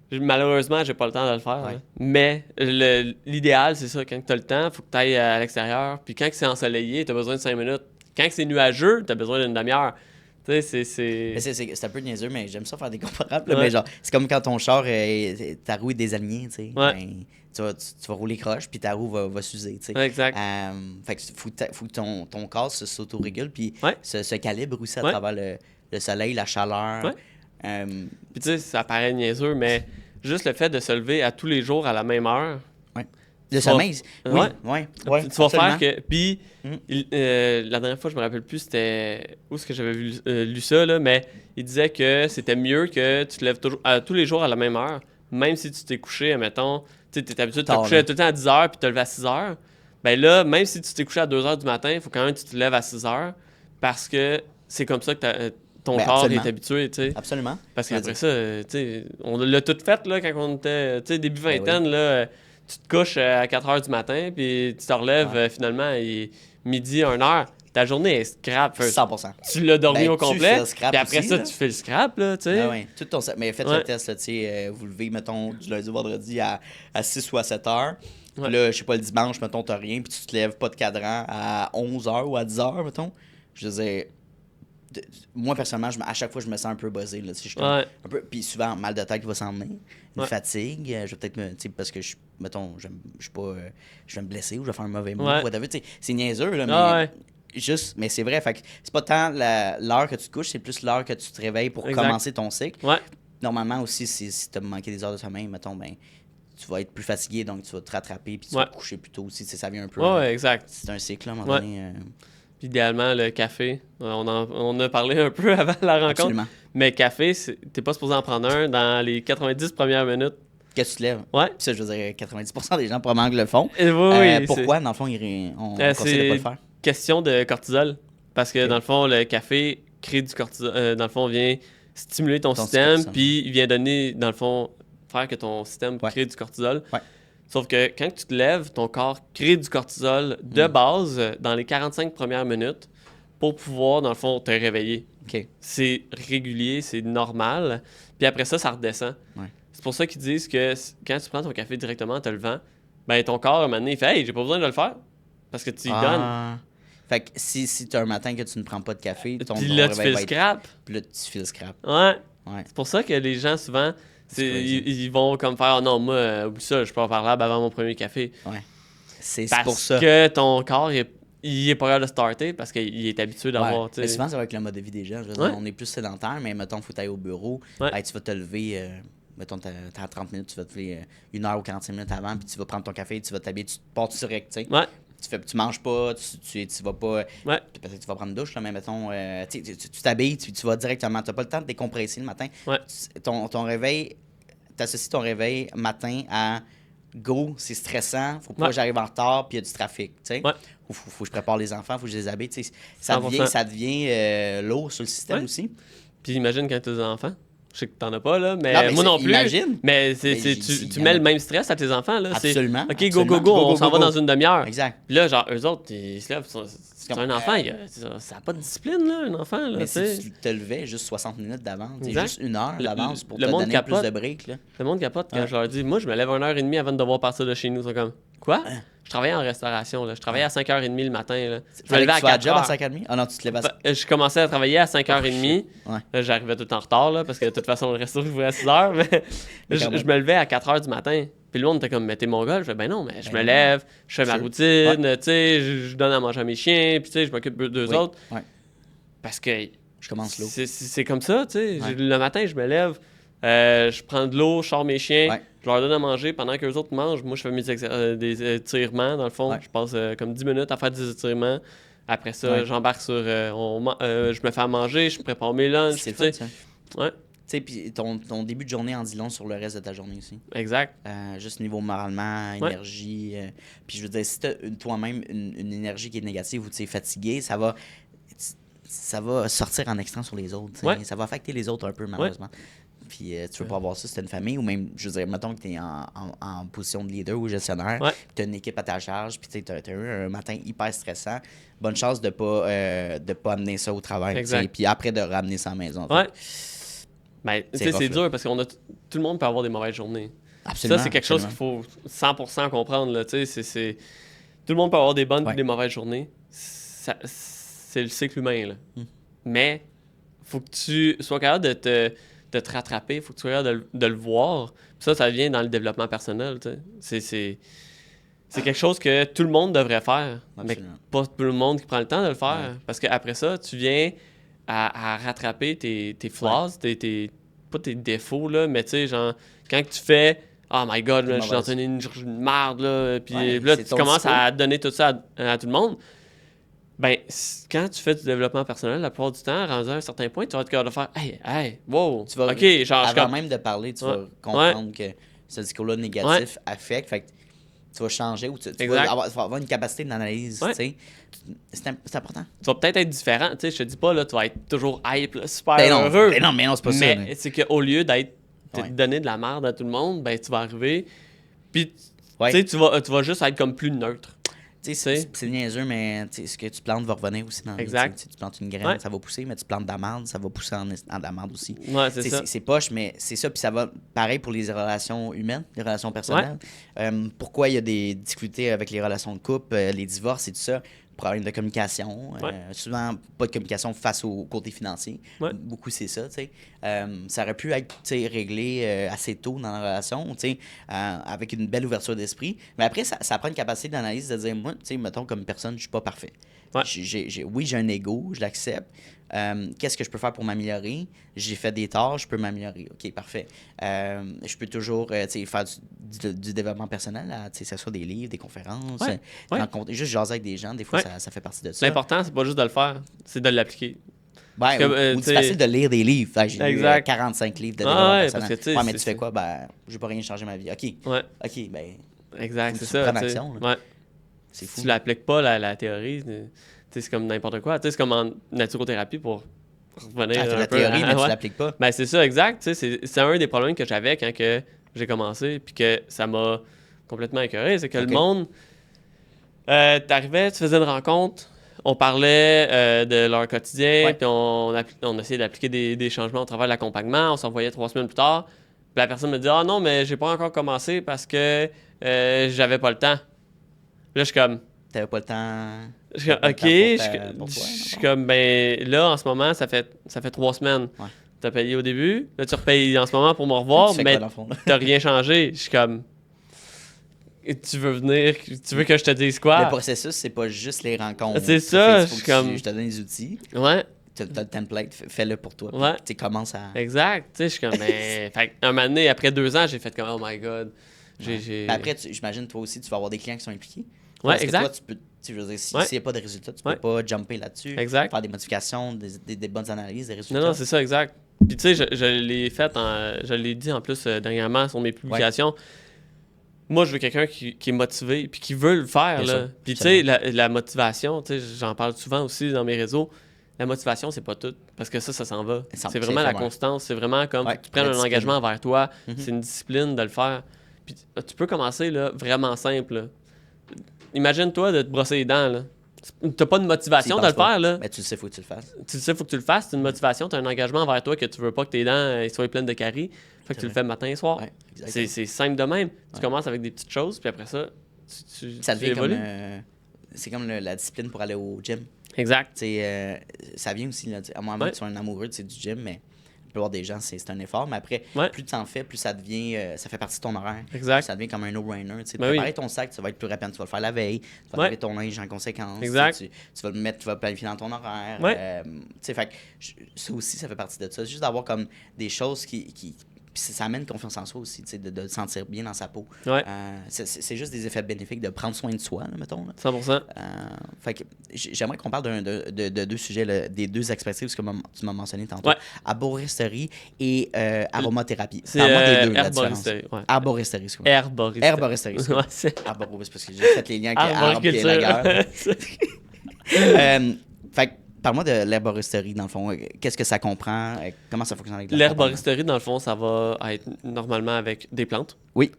que malheureusement, j'ai pas le temps de le faire. Là. Mais l'idéal, c'est ça, quand tu as le temps, il faut que tu ailles à l'extérieur. Puis quand c'est ensoleillé, tu as besoin de 5 minutes. Quand c'est nuageux, tu as besoin d'une demi-heure. Tu sais, c'est un peu niaiseux, mais j'aime ça faire des comparables. Mais genre, c'est comme quand ton char, ta roue est désalignée, tu sais. Ben, tu vas rouler croche, puis ta roue va s'user, tu sais. Exact. Fait que faut que ton corps s'autorégule, puis se calibre aussi à travers le soleil, la chaleur. Puis tu sais, ça paraît niaiseux, mais juste le fait de se lever à tous les jours à la même heure. Le sommeil, oui. Tu vas faire que... Puis, la dernière fois, je me rappelle plus, c'était... Où est-ce que j'avais lu ça, là? Mais il disait que c'était mieux que tu te lèves tous les jours à la même heure. Même si tu t'es couché, admettons... Tu sais, t'es habitué de te coucher tout le temps à 10 h puis te lever à 6 h. Ben là, même si tu t'es couché à 2 h du matin, il faut quand même que tu te lèves à 6 h parce que c'est comme ça que ton corps est habitué, tu sais. Absolument. Parce qu'après ça, tu sais, on l'a tout fait, là, quand on était, tu sais, début vingtaine, là... Tu te couches à 4 h du matin, puis tu te relèves finalement, midi, 1 h. Ta journée est scrap. 100%. Tu l'as dormi au complet, puis après aussi, ça, là. Tu fais le scrap, là, tu sais. Mais faites le test, là, tu sais, vous levez, mettons, du lundi au vendredi à 6 ou à 7 heures. Puis là, je sais pas, le dimanche, mettons, t'as rien, puis tu te lèves pas de cadran à 11 h ou à 10 h, mettons. Je veux dire... Moi, personnellement, à chaque fois, je me sens un peu buzzé. Là, un peu, puis souvent, mal de tête qui va s'en venir, une fatigue. Je vais peut-être parce que, mettons, je vais me blesser ou je vais faire un mauvais mot. C'est niaiseux, là, mais mais c'est vrai. Fait que c'est pas tant l'heure que tu te couches, c'est plus l'heure que tu te réveilles pour commencer ton cycle. Normalement aussi, si tu as manqué des heures de sommeil, mettons, ben tu vas être plus fatigué, donc tu vas te rattraper puis tu vas te coucher plus tôt aussi. Ça vient un peu. Exact. C'est un cycle, là, à un moment donné. Puis idéalement, le café, on a parlé un peu avant la rencontre. Absolument. Mais café, t'es pas supposé en prendre un dans les 90 premières minutes. Que tu te lèves. Ouais. Puis ça, je veux dire, 90% des gens probablement le font. Pourquoi, dans le fond, on conseille de pas le faire? Question de cortisol. Parce que, dans le fond, le café crée du cortisol. Dans le fond, vient stimuler ton système, puis il vient donner, dans le fond, faire que ton système crée du cortisol. Sauf que quand tu te lèves, ton corps crée du cortisol de base dans les 45 premières minutes pour pouvoir, dans le fond, te réveiller. OK. C'est régulier, c'est normal. Puis après ça, ça redescend. Ouais. C'est pour ça qu'ils disent que quand tu prends ton café directement en te levant, ben ton corps, à un moment donné, il fait « Hey, j'ai pas besoin de le faire. » Parce que tu y donnes. Fait que si tu as un matin que tu ne prends pas de café, Puis là, tu fais le scrap. Puis là, tu fais le scrap. Ouais. Ouais. C'est pour ça que les gens, souvent, ils vont comme faire « Oh non, moi, oublie ça, je suis pas parlable avant mon premier café. » Ouais. C'est Parce pour ça. que ton corps, il est pas capable de starter parce qu'il est habitué d'avoir... Mais souvent, c'est avec le mode de vie des gens. Je veux dire, on est plus sédentaire, mais mettons, faut aller au bureau. Ouais. Tu vas te lever... mettons, t'as 30 minutes, tu vas te lever 1 heure ou 45 minutes avant, puis tu vas prendre ton café, tu vas t'habiller, tu pars direct, tu sais. Ouais. Tu manges pas, tu vas pas... Ouais. Peut-être que tu vas prendre une douche, là, mais mettons, tu t'habilles, tu vas directement. T'as pas le temps de décompresser le matin. Ouais. Ton réveil, t'associes ton réveil matin à... Go, c'est stressant, faut pas que j'arrive en retard, puis il y a du trafic, tu sais. Ouais. Faut que je prépare les enfants, faut que je les habille, tu sais. 100%. Ça devient lourd sur le système aussi. Puis imagine quand tu as des enfants. Je sais que t'en as pas, là, mais, Non, mais moi non plus. imagine. Mais tu mets le même stress à tes enfants, là. Absolument. OK, go, on s'en va dans une demi-heure. Exact. Puis là, genre, eux autres, ils se lèvent. C'est un enfant, ça n'a pas de discipline, là, un enfant, là. Mais si tu te levais juste 60 minutes d'avance, juste 1 heure d'avance pour te monde donner capote. plus de break, là. Le monde capote quand je leur dis, moi, je me lève 1h30 avant de devoir partir de chez nous. Ils sont comme, quoi? Je travaillais en restauration, là. Je travaillais à 5h30 le matin, là. Je me levais à 4h. À 5h30? Ah non, tu te lèves à... Je commençais à travailler à 5h30. Là, j'arrivais tout en retard, là, parce que de toute façon, le resto ouvrait à 6h. Mais je me levais à 4h du matin. Puis le monde était comme, mais t'es mon gars. Je fais, ben non, mais je me lève, je fais ma routine, tu sais, je donne à manger à mes chiens, puis tu sais, je m'occupe d'eux autres. Parce que je commence l'eau. C'est comme ça, tu sais. Le matin, je me lève, je prends de l'eau, je sors mes chiens, je leur donne à manger pendant qu'eux autres mangent. Moi, je fais des étirements, dans le fond. Je passe comme 10 minutes à faire des étirements. Après ça, j'embarque sur... je me fais à manger, je prépare mes lunchs. C'est fun, ça. Ouais. Tu sais, puis ton début de journée en dit long sur le reste de ta journée aussi. Exact. Juste niveau moralement, énergie. Puis je veux dire, si tu as toi-même une énergie qui est négative ou tu es fatigué, ça va sortir en extrême sur les autres. Ça va affecter les autres un peu, malheureusement. Puis tu veux pas avoir ça si t'as une famille ou même, je veux dire, mettons que t'es en position de leader ou gestionnaire, puis t'as une équipe à ta charge, puis t'as eu un matin hyper stressant, bonne chance de pas amener ça au travail. Puis après de ramener ça à la maison. Ouais. Ben, c'est dur parce que tout le monde peut avoir des mauvaises journées. Absolument. Ça, c'est quelque chose qu'il faut 100% comprendre. Là, tout le monde peut avoir des bonnes et des mauvaises journées. C'est le cycle humain. Là. Mais faut que tu sois capable de te rattraper, il faut que tu sois capable de le voir. Puis ça vient dans le développement personnel. C'est quelque chose que tout le monde devrait faire. Absolument. Mais pas tout le monde qui prend le temps de le faire. Parce qu'après ça, tu viens à rattraper tes flaws, pas tes défauts, là, mais tu sais, genre, quand tu fais « Oh my God, là, je suis dans une merde, là », puis là, tu commences à donner tout ça à tout le monde, ben, quand tu fais du développement personnel, la plupart du temps, rendu à un certain point, tu vas être capable de faire « Hey, wow! » OK, genre, avant même de parler, tu vas comprendre que ce discours-là négatif affecte, fait que tu vas changer ou tu vas avoir une capacité d'analyse, tu sais. C'est important. Tu vas peut-être être différent, tu sais, je te dis pas, là, tu vas être toujours hype, là, super heureux. Mais non, c'est pas ça. Mais c'est qu'au lieu d'être donner de la merde à tout le monde, ben, tu vas arriver, puis tu sais, tu vas juste être comme plus neutre. C'est niaiseux, mais ce que tu plantes va revenir aussi dans la vie. Tu plantes une graine, ça va pousser, mais tu plantes de la merde, ça va pousser en de la merde aussi. Ouais, c'est ça. C'est poche, mais c'est ça. Puis ça va pareil pour les relations humaines, les relations personnelles. Pourquoi il y a des difficultés avec les relations de couple, les divorces et tout ça? Problème de communication. Souvent, pas de communication face au côté financier. Beaucoup, c'est ça. Ça aurait pu être réglé assez tôt dans la relation, avec une belle ouverture d'esprit. Mais après, ça prend une capacité d'analyse de dire, moi, mettons, comme personne, je suis pas parfait. Oui, j'ai un ego, je l'accepte. Qu'est-ce que je peux faire pour m'améliorer? J'ai fait des torts, je peux m'améliorer. OK, parfait. Je peux toujours faire du développement personnel, que ce soit des livres, des conférences, rencontrer, juste jaser avec des gens, des fois, ça fait partie de ça. L'important, c'est pas juste de le faire, c'est de l'appliquer. C'est facile de lire des livres. J'ai lu 45 livres de développement personnel. Mais tu fais quoi? Je vais pas rien changer ma vie. OK, exact, c'est ça. Prendre action. C'est fou. Si tu l'appliques pas, la théorie, c'est comme n'importe quoi. C'est comme en naturothérapie pour revenir la théorie, mais tu l'appliques pas. C'est ça, exact. C'est un des problèmes que j'avais quand j'ai commencé, puis que ça m'a complètement écœuré. C'est que le monde, t'arrivais, tu faisais une rencontre, on parlait de leur quotidien, puis on essayait d'appliquer des changements au travers de l'accompagnement. On s'envoyait 3 semaines plus tard. Puis la personne me dit « Ah non, mais j'ai pas encore commencé parce que j'avais pas le temps. » Là, je suis comme... T'avais pas le temps... Je suis comme, OK. Je suis comme, ben là, en ce moment, ça fait 3 semaines. Ouais. T'as payé au début, là, tu repayes en ce moment pour me revoir, mais t'as rien changé. Je suis comme... Tu veux venir, tu veux que je te dise quoi? Le processus, c'est pas juste les rencontres. C'est ça, je te donne les outils. Ouais. Tu as le template, fais-le pour toi. Ouais. Tu commences à... Exact. Tu sais, je suis comme, fait un moment donné, après 2 ans, j'ai fait comme, oh my God. Après, j'imagine, toi aussi, tu vas avoir des clients qui sont impliqués. Ouais, exact. Toi, tu peux, je veux dire, s'il n'y a pas de résultats, tu peux pas jumper là-dessus. Exact. Faire des modifications, des bonnes analyses, des résultats. Non, c'est ça, exact. Puis tu sais, je l'ai fait, je l'ai dit en plus dernièrement sur mes publications. Ouais. Moi, je veux quelqu'un qui est motivé puis qui veut le faire. Là. Puis tu sais, la motivation, tu sais, j'en parle souvent aussi dans mes réseaux. La motivation, c'est pas tout. Parce que ça s'en va. C'est vraiment la constance. C'est vraiment comme tu prennes un engagement envers toi. C'est une discipline de le faire. Puis tu peux commencer là, vraiment simple. Là. Imagine-toi de te brosser les dents. Là. T'as pas de motivation de le faire. Là. Mais tu le sais, faut que tu le fasses. Tu le sais, faut que tu le fasses. C'est une motivation. Tu as un engagement envers toi que tu veux pas que tes dents soient pleines de caries. Fait que tu le fais matin et soir. Ouais, c'est simple de même. Tu commences avec des petites choses, puis après ça, ça devient comme... c'est comme la discipline pour aller au gym. Exact. Ça vient aussi, là, à moins que tu sois un amoureux du gym, mais la plupart des gens, c'est un effort. Mais après, plus tu en fais, plus ça devient... ça fait partie de ton horaire. Exact. Ça devient comme un no-brainer. Préparer ton sac, ça va être plus rapide. Tu vas le faire la veille. Tu vas laver ton linge en conséquence. Exact. Tu vas le mettre, tu vas le planifier dans ton horaire. Fait ça aussi, ça fait partie de ça. Juste d'avoir comme des choses qui puis ça amène confiance en soi aussi, de se sentir bien dans sa peau. Ouais. C'est juste des effets bénéfiques de prendre soin de soi, là, mettons. Là. 100%. Fait que j'aimerais qu'on parle de 2 sujets, là, des 2 expertises que tu m'as mentionné tantôt. Ouais. Arboristerie et aromathérapie. Parle-moi des 2, herboristerie. Ouais. Arboristerie, c'est quoi? Herboristerie. Ouais, c'est parce que j'ai fait les liens avec l'arbre et la guerre. Fait que parle-moi de l'herboristerie, dans le fond. Qu'est-ce que ça comprend? Comment ça fonctionne avec l'herboristerie, dans le fond, ça va être normalement avec des plantes. Oui.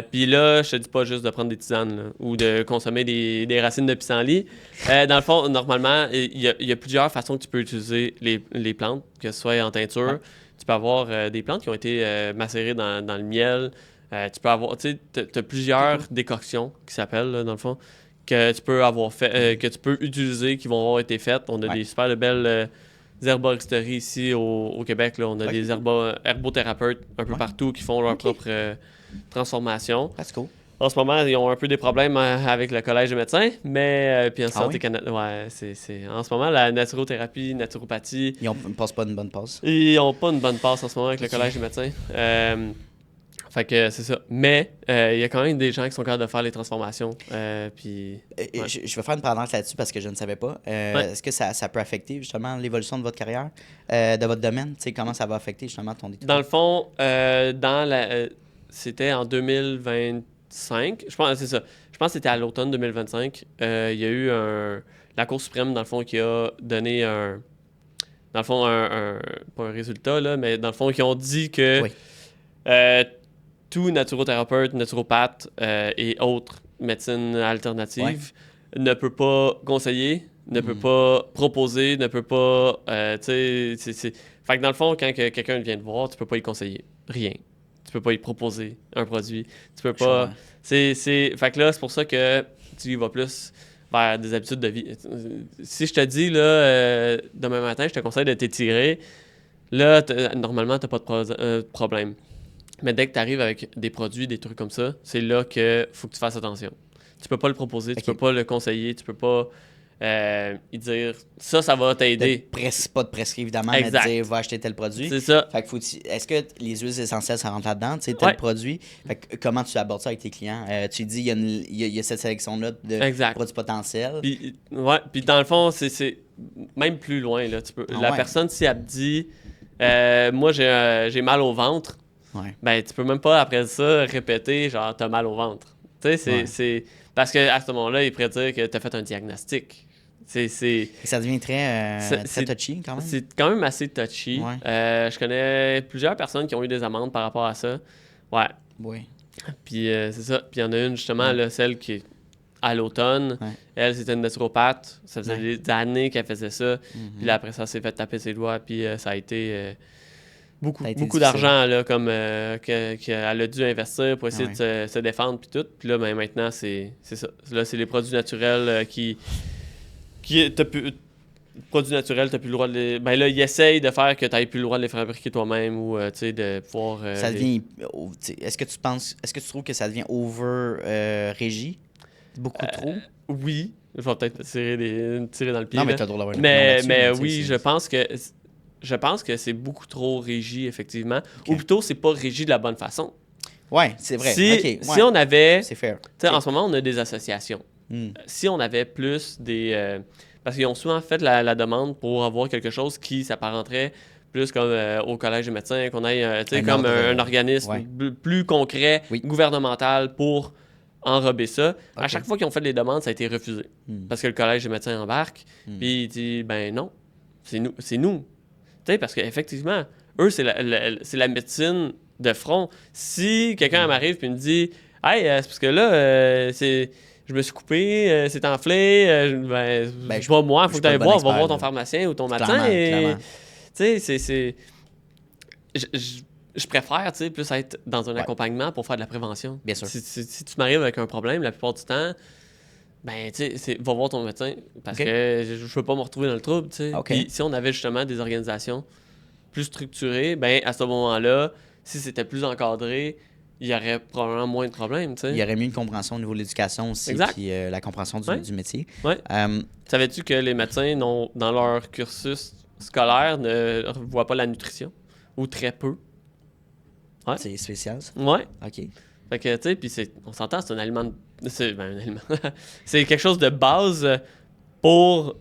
Puis là, je te dis pas juste de prendre des tisanes là, ou de consommer des racines de pissenlit. Dans le fond, normalement, il y a plusieurs façons que tu peux utiliser les plantes, que ce soit en teinture. Ouais. Tu peux avoir des plantes qui ont été macérées dans le miel. Tu peux avoir, tu sais, tu as plusieurs décoctions qui s'appellent, dans le fond, que tu peux avoir fait, que tu peux utiliser, qui vont avoir été faites. On a des super belles herboristeries ici au Québec. Là. On a des herbothérapeutes un peu partout qui font leur propre transformation. That's cool. En ce moment, ils ont un peu des problèmes avec le Collège des médecins, mais puis en Santé Canada, en ce moment, la naturothérapie, naturopathie... Ils ne passent pas une bonne passe. Ils n'ont pas une bonne passe en ce moment avec le Collège des médecins. Fait que c'est ça. Mais il y a quand même des gens qui sont capables de faire les transformations. Puis, je vais faire une parenthèse là-dessus parce que je ne savais pas. Est-ce que ça peut affecter justement l'évolution de votre carrière, de votre domaine? Tu sais, comment ça va affecter justement ton étude? Dans le fond, c'était en 2025. Je pense c'est ça. Je pense que c'était à l'automne 2025. Il y a eu la Cour suprême, dans le fond, qui a donné dans le fond, pas un résultat, là, mais dans le fond, qui ont dit que tout naturothérapeute, naturopathe et autres médecines alternatives ne peut pas conseiller, ne peut pas proposer, ne peut pas... Fait que dans le fond, quand quelqu'un vient te voir, tu peux pas y conseiller rien. Tu peux pas y proposer un produit. Tu peux pas... Fait que là, c'est pour ça que tu y vas plus vers des habitudes de vie. Si je te dis, là, demain matin, je te conseille de t'étirer, là, normalement, t'as pas de problème. Mais dès que tu arrives avec des produits, des trucs comme ça, c'est là qu'il faut que tu fasses attention. Tu peux pas le proposer, tu peux pas le conseiller, tu peux pas y dire ça va t'aider. Pas de prescrire évidemment, mais de dire va acheter tel produit. C'est ça. Fait que est-ce que les huiles essentielles, ça rentre là-dedans, tu sais, tel produit? Fait que comment tu abordes ça avec tes clients? Tu dis il y a cette sélection-là de produits potentiels. Puis dans le fond, c'est même plus loin. Là, personne, si elle te dit moi j'ai mal au ventre, ben tu peux même pas après ça répéter genre t'as mal au ventre. Tu sais, c'est parce qu'à ce moment-là, il pourrait dire que t'as fait un diagnostic. Ça devient très touchy quand même. C'est quand même assez touchy. Je connais plusieurs personnes qui ont eu des amendes par rapport à ça. Ouais. Oui. Puis c'est ça. Puis il y en a une, justement, là, celle qui est à l'automne. Ouais. Elle, c'était une naturopathe. Ça faisait Ouais. des années qu'elle faisait ça. Puis là, après ça, s'est fait taper ses doigts. Puis ça a été beaucoup difficile. d'argent, là, comme qu'elle a dû investir pour essayer Ah ouais. de se défendre. Puis tout. Puis là, ben, maintenant, c'est ça. Là, c'est les produits naturels qui t'as plus... Produits naturels, t'as plus le droit de les... Ben là, ils essayent de faire que t'aies plus le droit de les fabriquer toi-même ou, tu sais, de pouvoir... Ça devient... Est-ce que tu trouves que ça devient over régi? Beaucoup trop? Oui. Je vais peut-être tirer dans le pied. Non, mais là. t'as le droit d'avoir une Mais opinion là-dessus, oui, je pense que c'est beaucoup trop régi, effectivement. Ou plutôt, c'est pas régi de la bonne façon. Ouais, c'est vrai. Si on avait... C'est fair. Tu sais, en ce moment, on a des associations. Si on avait plus des... parce qu'ils ont souvent fait la demande pour avoir quelque chose qui s'apparenterait plus comme au Collège des médecins, qu'on ait comme un organisme plus concret, gouvernemental, pour enrober ça. À chaque fois qu'ils ont fait des demandes, ça a été refusé. Parce que le Collège des médecins embarque, puis il dit, ben non, c'est nous. Tu sais, parce qu'effectivement, eux, c'est la médecine de front. Si quelqu'un m'arrive et me dit, hey, c'est parce que là, je me suis coupé, c'est enflé, je vois moi, il faut que tu ailles voir, va voir ton pharmacien ou ton médecin. Clairement. Tu sais, c'est... Je préfère, tu sais, plus être dans un accompagnement pour faire de la prévention. Bien sûr. Si tu m'arrives avec un problème, la plupart du temps, ben, tu sais, va voir ton médecin parce que je veux pas me retrouver dans le trouble, tu sais. Puis si on avait justement des organisations plus structurées, ben, à ce moment-là, si c'était plus encadré, il y aurait probablement moins de problèmes, tu sais. Il y aurait mieux une compréhension au niveau de l'éducation aussi, puis la compréhension du métier. Ouais. Savais-tu que les médecins, dans leur cursus scolaire, ne voient pas la nutrition? Ou très peu? Ouais. C'est spécial, ça? Ouais. OK. Fait que, tu sais, puis on s'entend, c'est un aliment... C'est un aliment. C'est quelque chose de base pour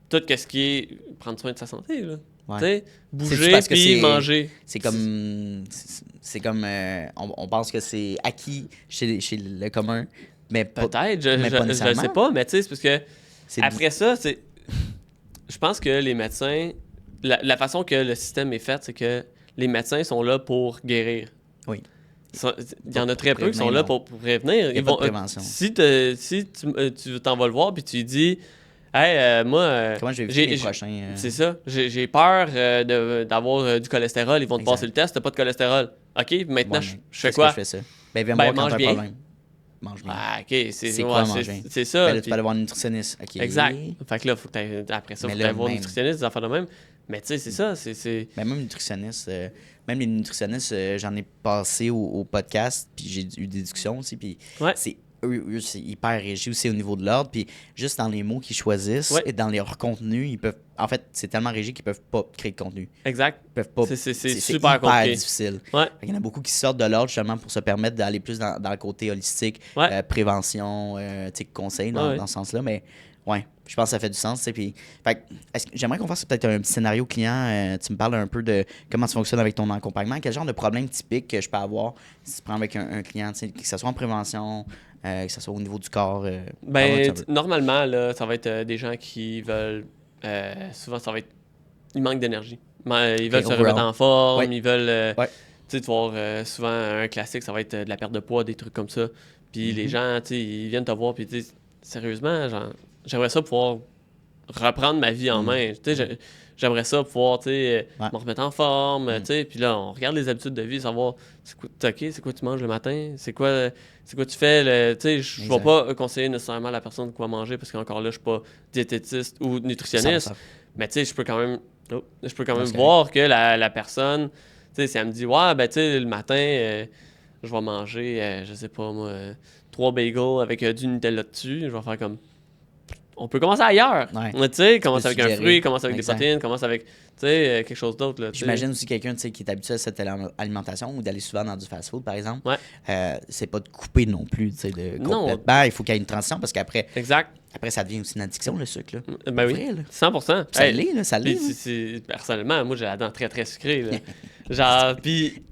tout ce qui est prendre soin de sa santé, là. Tu sais, bouger puis manger. C'est comme on pense que c'est acquis chez le commun, mais peut-être, je sais pas, mais tu sais, c'est parce que après ça, je pense que les médecins, la façon que le système est fait, c'est que les médecins sont là pour guérir. Oui. Il y en a très peu qui sont là pour prévenir. Il y a pas de prévention. Si tu t'en vas le voir puis tu lui dis, hey, moi... comment je vais vivre les prochains... C'est ça. J'ai peur d'avoir du cholestérol. Ils vont te passer le test, t'as pas de cholestérol. OK, maintenant, je fais quoi? Je fais ça. Ben, viens me voir quand t'as un problème. Mange bien. Ah, OK. C'est quoi manger? C'est ça. Ben là, tu peux aller voir un nutritionniste. Okay. Exact. Fait que là, faut que après ça, il faut que tu ailles voir un nutritionniste, des affaires de même. Mais tu sais, c'est ça. Ben, même nutritionniste... même les nutritionnistes, j'en ai passé au podcast, puis j'ai eu des discussions aussi, puis c'est... Eux, c'est hyper régi aussi au niveau de l'ordre. Puis juste dans les mots qu'ils choisissent et dans leur contenu, ils peuvent. En fait, c'est tellement régi qu'ils peuvent pas créer de contenu. Exact. Ils peuvent pas. C'est super hyper difficile. Ouais. Il y en a beaucoup qui sortent de l'ordre justement pour se permettre d'aller plus dans le côté holistique, prévention, conseil dans ce sens-là. Mais ouais, je pense que ça fait du sens. Puis, j'aimerais qu'on fasse peut-être un petit scénario client. Tu me parles un peu de comment tu fonctionnes avec ton accompagnement. Quel genre de problème typique que je peux avoir si tu prends avec un client, que ce soit en prévention, que ce soit au niveau du corps. Normalement, là, ça va être des gens qui veulent... souvent, ça va être... Ils manquent d'énergie. Ils veulent se remettre en forme, ils veulent... tu vois, souvent, un classique, ça va être de la perte de poids, des trucs comme ça. Puis les gens, ils viennent te voir, puis ils disent, sérieusement, j'aimerais ça pouvoir reprendre ma vie en main. J'aimerais ça pouvoir me remettre en forme. Puis là, on regarde les habitudes de vie, savoir c'est quoi tu manges le matin, c'est quoi tu fais. Je ne vais pas conseiller nécessairement à la personne quoi manger parce qu'encore là, je ne suis pas diététiste ou nutritionniste. Mais je peux quand même voir que la personne, si elle me dit ouais, ben le matin, je vais manger, je sais pas moi, 3 bagels avec du Nutella dessus, je vais faire comme. On peut commencer ailleurs. Commencer avec un fruit, commencer avec des protéines, commencer avec quelque chose d'autre. J'imagine aussi quelqu'un qui est habitué à cette alimentation ou d'aller souvent dans du fast-food, par exemple. C'est pas de couper non plus complètement. Il faut qu'il y ait une transition parce qu'après, ça devient aussi une addiction, le sucre. Là. Ben oui, 100%. Ça l'est, ça l'est. Personnellement, moi, j'ai la dent très, très sucrée. Là. Genre, puis...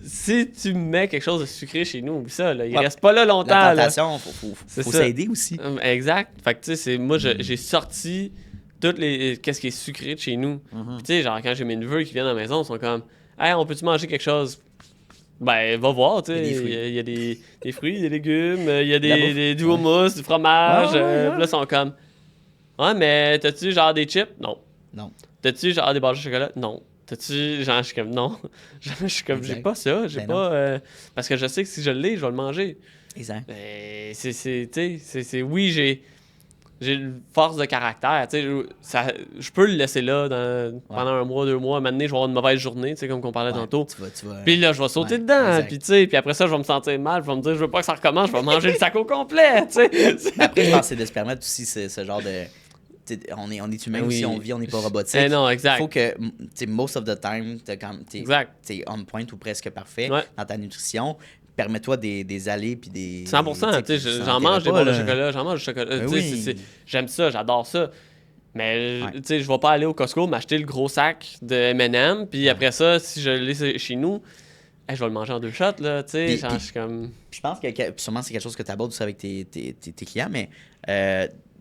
Si tu mets quelque chose de sucré chez nous, ça, là, il reste pas là longtemps. La tentation, faut s'aider aussi. Exact. Fait que, tu sais, moi, j'ai sorti qu'est-ce qui est sucré de chez nous. Puis, tu sais, genre, quand j'ai mes neveux qui viennent à la maison, ils sont comme, hey, on peut-tu manger quelque chose? Ben, va voir, tu sais. Il y a des fruits, des légumes, il y a du houmous, du fromage. Puis là, ils sont comme. Ouais, mais t'as-tu genre des chips? Non. T'as-tu genre des barres de chocolat? Non. T'as-tu. Genre, je suis comme non. Je suis comme, j'ai pas ça. J'ai pas. Parce que je sais que si je l'ai, je vais le manger. Exact. Ben, c'est. Oui, j'ai une force de caractère. Tu sais, je peux le laisser là pendant 1 mois, 2 mois. Maintenant, je vais avoir une mauvaise journée, tu sais, comme on parlait tantôt. Puis là, je vais sauter dedans. Puis, tu sais, puis après ça, je vais me sentir mal. Je vais me dire, je veux pas que ça recommence. Je vais manger le sac au complet, tu sais. Après, je pense que c'est de se permettre aussi ce genre de. On est humain aussi, on vit, on n'est pas robotique. Non, exact. Il faut que, tu sais, most of the time, t'es on point ou presque parfait dans ta nutrition. Permets-toi des allées puis des... 100%, tu sais, j'en mange des barres de chocolat, j'en mange du chocolat. J'aime ça, j'adore ça. Mais, tu sais, je vais pas aller au Costco m'acheter le gros sac de M&M, puis après ça, si je l'ai chez nous, je vais le manger en 2 shots, là, tu sais, je suis comme... Je pense que sûrement c'est quelque chose que tu abordes aussi avec tes clients, mais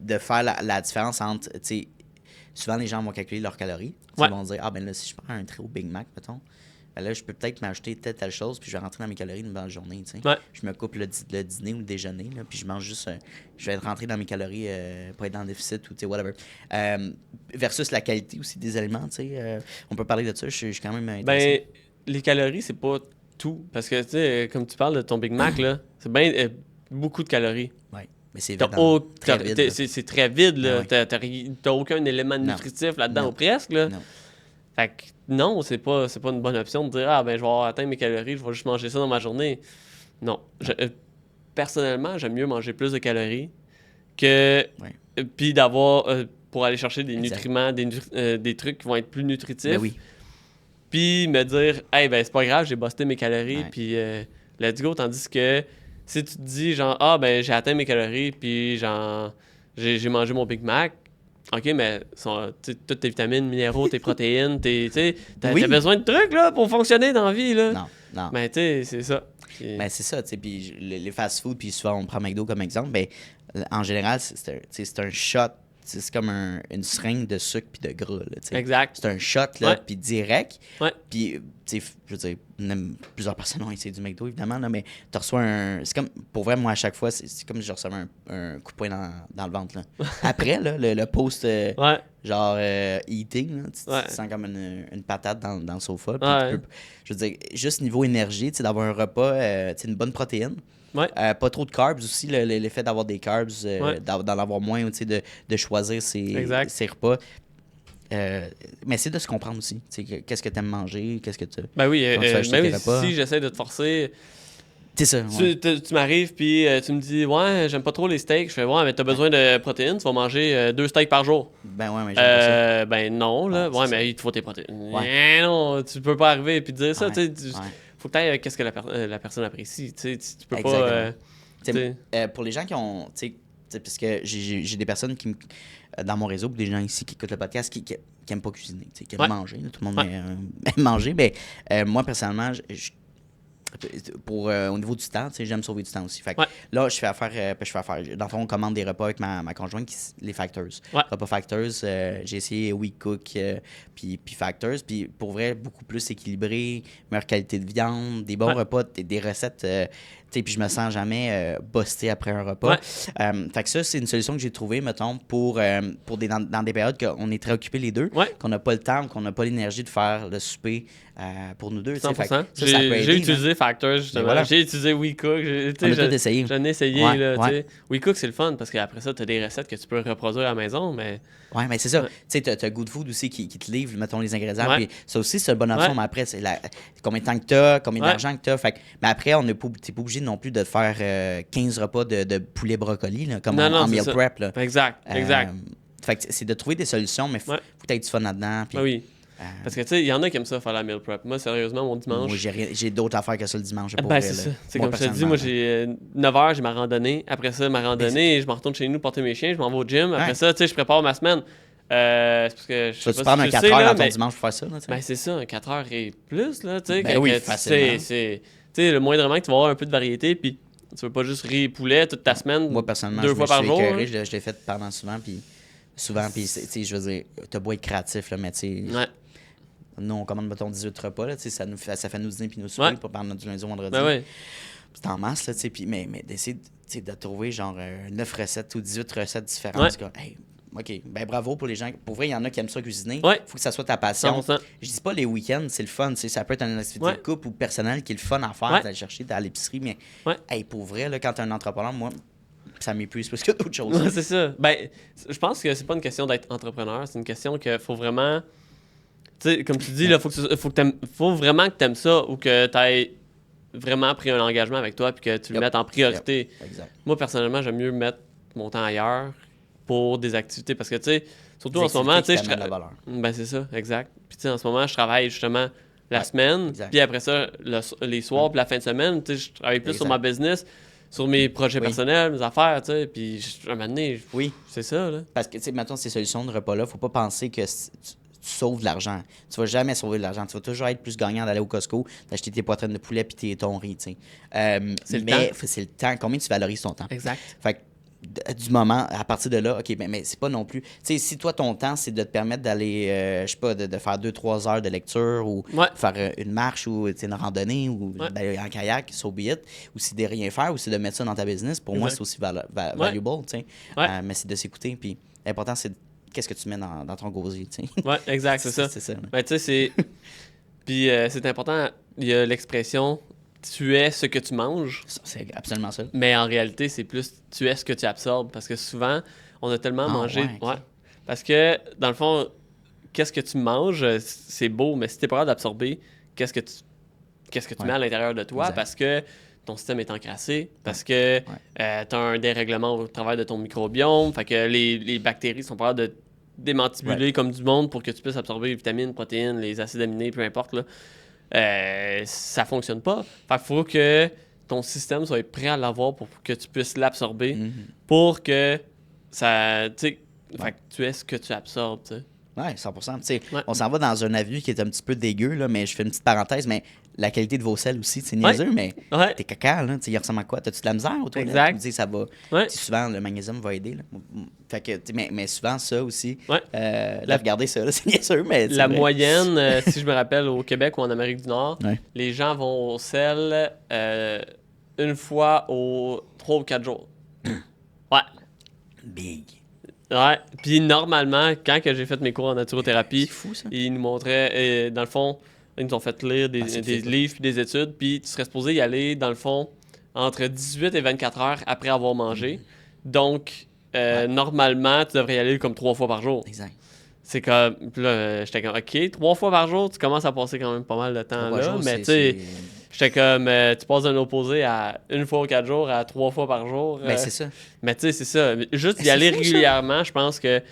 de faire la différence entre, tu sais, souvent les gens vont calculer leurs calories. Ils vont dire, ah ben là, si je prends un très haut Big Mac, mettons, ben là, je peux peut-être m'acheter telle chose, puis je vais rentrer dans mes calories dans la journée, tu sais. Je me coupe le dîner ou le déjeuner, là, puis je mange juste, je vais rentrer dans mes calories, pas être dans le déficit ou, tu sais, whatever. Versus la qualité aussi des aliments, tu sais. On peut parler de ça, je suis quand même intéressé. Ben, les calories, c'est pas tout. Parce que, tu sais, comme tu parles de ton Big Mac, là, c'est bien beaucoup de calories. Oui, mais c'est très vide. C'est très vide, là. T'as aucun élément nutritif là-dedans, ou presque, là. Non. Fait que non, c'est pas une bonne option de dire, ah, ben, je vais avoir atteint mes calories, je vais juste manger ça dans ma journée. Non. Personnellement, j'aime mieux manger plus de calories que. Puis d'avoir. Pour aller chercher des nutriments, des trucs qui vont être plus nutritifs. Ben oui. Puis me dire, hey, ben c'est pas grave, j'ai busté mes calories, puis let's go. Tandis que si tu te dis, genre, ah, ben j'ai atteint mes calories, puis genre, j'ai mangé mon Big Mac, ok, mais toutes tes vitamines, minéraux, tes protéines, t'as besoin de trucs, là, pour fonctionner dans la vie, là. Non. Ben, tu sais, c'est ça. Ben, c'est ça, tu sais. Puis les fast-food, puis souvent, on prend McDo comme exemple, ben, en général, c'est un shot. C'est comme une seringue de sucre puis de gras. Là, exact. C'est un shot, là, puis direct. Ouais. Puis, tu sais, je veux dire, plusieurs personnes ont essayé du McDo, évidemment, là, mais tu reçois un... C'est comme, pour vrai, moi, à chaque fois, c'est comme si je recevais un coup de poing dans le ventre. Là. Après, là, le post, genre, eating, là, tu te sens comme une patate dans le sofa. Puis tu peux, je veux dire, juste niveau énergie, tu sais, d'avoir un repas, tu sais, une bonne protéine. Pas trop de carbs aussi, l'effet d'avoir des carbs, d'en avoir moins, de choisir ses repas. Mais c'est de se comprendre aussi. Qu'est-ce que tu aimes manger, qu'est-ce que tu. Ben oui, si j'essaie de te forcer. C'est ça. Tu m'arrives puis tu me dis, ouais, j'aime pas trop les steaks. Je fais, ouais, mais t'as besoin de protéines, tu vas manger 2 steaks par jour. Ben ouais, mais j'aime pas ça. Ben non, là. Ouais, mais il te faut tes protéines. Non, tu peux pas arriver et puis dire ça, tu sais. Faut peut-être qu'est-ce que la personne apprécie. Tu peux pas. Pour les gens qui ont. Parce que j'ai des personnes dans mon réseau, des gens ici qui écoutent le podcast qui n'aiment pas cuisiner, qui aiment manger. Là, tout le monde aime manger. Mais moi, personnellement, au niveau du temps, j'aime sauver du temps aussi. Fait que là, je fais affaire. Dans le fond, on commande des repas avec ma conjointe, les Factors. Repas Factors, j'ai essayé WeCook puis Factors. Puis pour vrai, beaucoup plus équilibré, meilleure qualité de viande, des bons repas, des recettes. Puis je me sens jamais busté après un repas. Fait que ça, c'est une solution que j'ai trouvée, mettons, dans des périodes qu'on est très occupés les deux, qu'on n'a pas le temps, qu'on n'a pas l'énergie de faire le souper pour nous deux. 100%. J'ai utilisé Factors, justement. Voilà. J'ai utilisé WeCook. On a tout essayé. J'en ai essayé. WeCook, c'est le fun parce qu'après ça, tu as des recettes que tu peux reproduire à la maison. Mais... Oui, mais c'est ça. Tu sais, tu as Good Food aussi qui te livre, mettons, les ingrédients. Puis ça aussi, c'est une bonne option. Mais après, c'est combien de temps que tu as, combien d'argent que tu as. Mais après, tu n'es pas obligé non plus de faire 15 repas de poulet brocoli, là, comme en meal prep. Là. Exact. Fait que c'est de trouver des solutions, mais faut que tu aies du fun là-dedans. Puis, oui. Parce que, tu sais, il y en a qui aiment ça, faire la meal prep. Moi, sérieusement, mon dimanche... Moi, j'ai d'autres affaires que ça le dimanche. C'est ça. C'est comme je te dis, moi, j'ai 9h, j'ai ma randonnée. Après ça, ma randonnée, je me retourne chez nous porter mes chiens, je m'en vais au gym. Après ça, tu sais, je prépare ma semaine. C'est parce que je sais pas prendre un 4 heures dans ton dimanche pour faire ça, là, ben, c'est ça, un 4 heures et plus, là, tu sais. Oui, facilement. Tu sais, le moindrement que tu vas avoir un peu de variété, puis tu veux pas juste riz poulet toute ta semaine. Moi, personnellement, 2 fois par jour. Je l'ai fait pendant souvent, puis je veux dire, t'as beau être créatif, là, mais tu sais... nous, on commande, mettons, 18 repas, là, ça fait nous dîner puis nous souper pour prendre du lundi au vendredi. C'est en masse, là, mais d'essayer de trouver genre 9 recettes ou 18 recettes différentes. C'est comme, hey, OK, ben bravo pour les gens. Pour vrai, il y en a qui aiment ça cuisiner. Il faut que ça soit ta passion. 100%. Je dis pas les week-ends, c'est le fun. Ça peut être une activité de couple ou personnelle qui est le fun à faire, d'aller chercher à l'épicerie. Mais hey, pour vrai, là, quand tu es un entrepreneur, moi, ça m'épuise plus que d'autres choses. C'est ça. Ben, je pense que c'est pas une question d'être entrepreneur. C'est une question qu'il faut vraiment... Tu sais, comme tu dis, il faut vraiment que tu aimes ça ou que tu aies vraiment pris un engagement avec toi puis que tu le mettes en priorité. Exact. Moi, personnellement, j'aime mieux mettre mon temps ailleurs pour des activités parce que, tu sais, surtout en ce moment, tu sais, ben c'est ça, exact. Puis, tu sais, en ce moment, je travaille justement la semaine, puis après ça, les soirs, puis la fin de semaine, tu sais, je travaille plus sur ma business, sur mes projets personnels, mes affaires, tu sais, puis à un moment donné, c'est ça, là. Parce que, tu sais, maintenant, ces solutions de repas-là, faut pas penser que tu sauves de l'argent. Tu vas jamais sauver de l'argent. Tu vas toujours être plus gagnant d'aller au Costco, d'acheter tes poitrines de poulet puis ton riz, tu sais. C'est le temps. Combien tu valorises ton temps? Exact. Fait que, du moment, à partir de là, OK, mais c'est pas non plus... Tu sais, si toi, ton temps, c'est de te permettre d'aller, je sais pas, de faire 2-3 heures de lecture ou faire une marche ou une randonnée ou d'aller en kayak, so be it, ou c'est de rien faire ou c'est de mettre ça dans ta business, pour moi, c'est aussi valuable, tu sais. Mais c'est de s'écouter. Puis l'important, c'est qu'est-ce que tu mets dans ton gosier, tu sais. Oui, exact, c'est ça. C'est ça. Ben, tu sais, c'est... Puis c'est important, il y a l'expression... Tu es ce que tu manges. C'est absolument ça. Mais en réalité, c'est plus tu es ce que tu absorbes. Parce que souvent, on a tellement mangé. Okay. Parce que, dans le fond, qu'est-ce que tu manges, c'est beau, mais si tu n'es pas capable d'absorber, qu'est-ce que tu mets à l'intérieur de toi? Exact. Parce que ton système est encrassé, parce que tu as un dérèglement au travers de ton microbiome, fait que les bactéries sont pas capables de démantibuler comme du monde pour que tu puisses absorber les vitamines, protéines, les acides aminés, peu importe, là. Ça fonctionne pas. Fait qu'il faut que ton système soit prêt à l'avoir pour que tu puisses l'absorber pour que ça... Tu sais, fait que tu es ce que tu absorbes, tu sais. Oui, 100%. On s'en va dans un avis qui est un petit peu dégueu, là, mais je fais une petite parenthèse, mais la qualité de vos selles aussi, c'est niaiseux, mais t'es caca, là, il ressemble à quoi? T'as-tu de la misère autour de ça? Ça va. Souvent, le magnésium va aider. Là. Fait que, mais souvent, ça aussi, regardez ça, là, c'est niaiseux, mais la moyenne, si je me rappelle, au Québec ou en Amérique du Nord, les gens vont au sel une fois aux 3 ou 4 jours. Big. Ouais, puis normalement, quand que j'ai fait mes cours en naturothérapie, c'est fou, ça. Ils nous montraient, dans le fond, ils nous ont fait lire des livres puis des études, puis tu serais supposé y aller, dans le fond, entre 18 et 24 heures après avoir mangé. Donc, normalement, tu devrais y aller comme 3 fois par jour. Exact. C'est comme, puis là, j'étais comme, OK, 3 fois par jour, tu commences à passer quand même pas mal de temps là, mais tu sais... J'étais comme, tu passes d'un opposé à 1 fois ou 4 jours à 3 fois par jour. Ben, c'est ça. Mais tu sais, c'est ça. Juste d'y aller régulièrement, je pense que,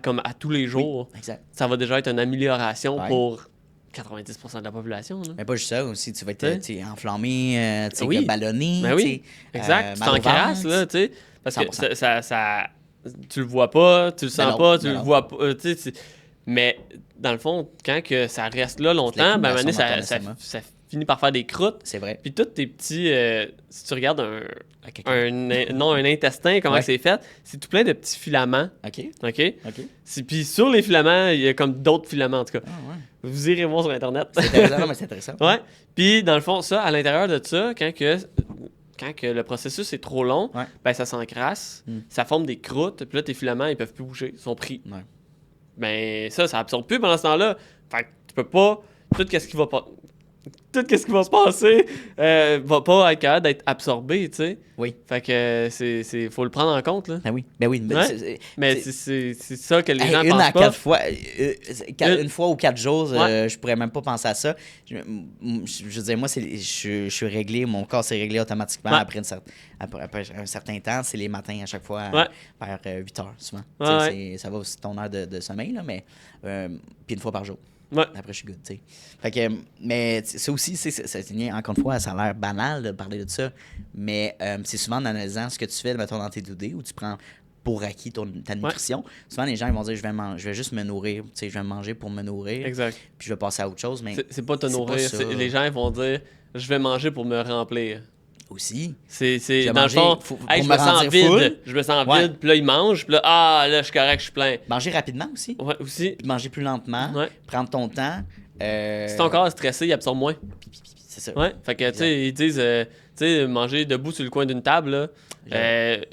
comme à tous les jours, ça va déjà être une amélioration pour 90% de la population. Là. Mais pas juste ça aussi. Tu vas être enflammé, ballonné. Ben oui, exact. Tu t'encrasses, là, tu sais. Parce que ça, tu le vois pas, tu le sens pas, tu le vois pas. Tu sais, mais dans le fond, quand que ça reste là longtemps, ben, à un moment donné, ça finit par faire des croûtes. C'est vrai. Puis tous tes petits... si tu regardes un intestin, comment c'est fait, c'est tout plein de petits filaments. OK? Puis sur les filaments, il y a comme d'autres filaments, en tout cas. Vous irez voir sur Internet. C'est intéressant, mais c'est intéressant. Ouais. Puis dans le fond, ça, à l'intérieur de ça, quand que le processus est trop long, ben ça s'encrasse, ça forme des croûtes, puis là, tes filaments, ils peuvent plus bouger, ils sont pris. Ben ça absorbe plus pendant ce temps-là. Fait que tu peux pas... Tout ce qui va se passer va pas être capable d'être absorbé, tu sais. Oui. Fait que c'est faut le prendre en compte, là. Ben oui. Mais c'est ça que les gens une pensent à pas. 4 fois, une fois ou 4 jours, je pourrais même pas penser à ça. Je veux dire, moi, je suis réglé, mon corps s'est réglé automatiquement après un certain temps. C'est les matins à chaque fois vers 8 heures, souvent. Ça va aussi ton heure de sommeil, là, mais puis une fois par jour. Après, je suis good, tu sais. Fait que, mais ça aussi, encore une fois, ça a l'air banal de parler de ça, mais c'est souvent en analysant ce que tu fais, mettons, dans tes doudés, où tu prends pour acquis ta nutrition. Souvent, les gens ils vont dire, je vais juste me nourrir, tu sais, je vais manger pour me nourrir. Exact. Puis je vais passer à autre chose, mais c'est pas te nourrir. Les gens ils vont dire, je vais manger pour me remplir. Aussi. C'est Je vais dans manger, le fond, pour hey, je me me sens rendir full. vide, je me sens Ouais. vide, puis là, il mange, puis là, là, je suis correct, je suis plein. Manger rapidement aussi. Ouais, aussi. Puis manger plus lentement. Ouais. Prendre ton temps. Si ton corps est stressé, il absorbe moins. C'est ça. Ouais, fait que, tu sais, ils disent, tu sais, manger debout sur le coin d'une table, là,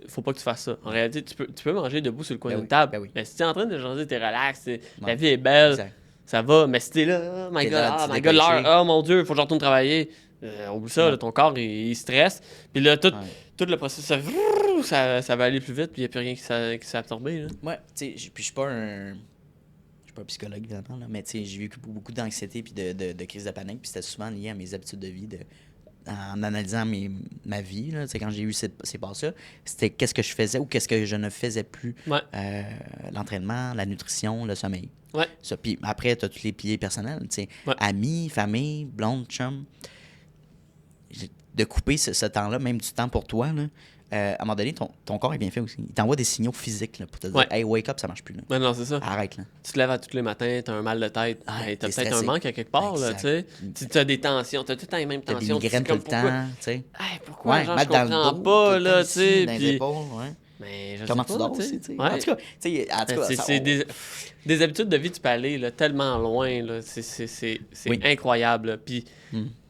faut pas que tu fasses ça. En réalité, tu peux manger debout sur le coin Ben d'une oui, table, ben oui. mais si t'es en train de jaser, t'es relax, la Ouais. vie est belle, Exact. ça va, mais si t'es là, oh my T'es god, là, oh tu my god, dépêché. l'heure, oh mon dieu, faut que je retourne travailler. Oublie ça, Ouais. là, ton corps, il stresse. Puis là, tout le processus, ça va aller plus vite, puis il n'y a plus rien qui s'est absorbé. Là. Ouais, tu sais, puis je suis pas un psychologue, évidemment, là, mais tu sais, j'ai vécu beaucoup d'anxiété puis de crise de panique, puis c'était souvent lié à mes habitudes de vie, en analysant ma vie, là, quand j'ai eu ces passes-là, c'était qu'est-ce que je faisais ou qu'est-ce que je ne faisais plus. Ouais. L'entraînement, la nutrition, le sommeil. Ouais. Ça, puis après, tu as tous les piliers personnels, tu sais, amis, famille, blonde, chum. De couper ce temps-là, même du temps pour toi, là, à un moment donné, ton corps est bien fait aussi. Il t'envoie des signaux physiques là, pour te dire hey, wake up, ça marche plus. Là. Ouais, non, c'est ça. Arrête. Là. Tu te lèves à tous les matins, t'as un mal de tête, t'as peut-être stressé. un manque à quelque part, là, tu sais. T'as des tensions, t'as tout le temps les mêmes T'as des tensions. migraines tout le temps, tu sais. Hey, pourquoi, genre, je mettre dans comprends le dos, pas, tout le temps là, tu ici, sais. dans les Puis... épaules, ouais. Mais je Comment sais tu pas, dors aussi, tu sais. Ouais. En tout cas, c'est des habitudes de vie, tu peux aller là, tellement loin, là. C'est incroyable, là. Puis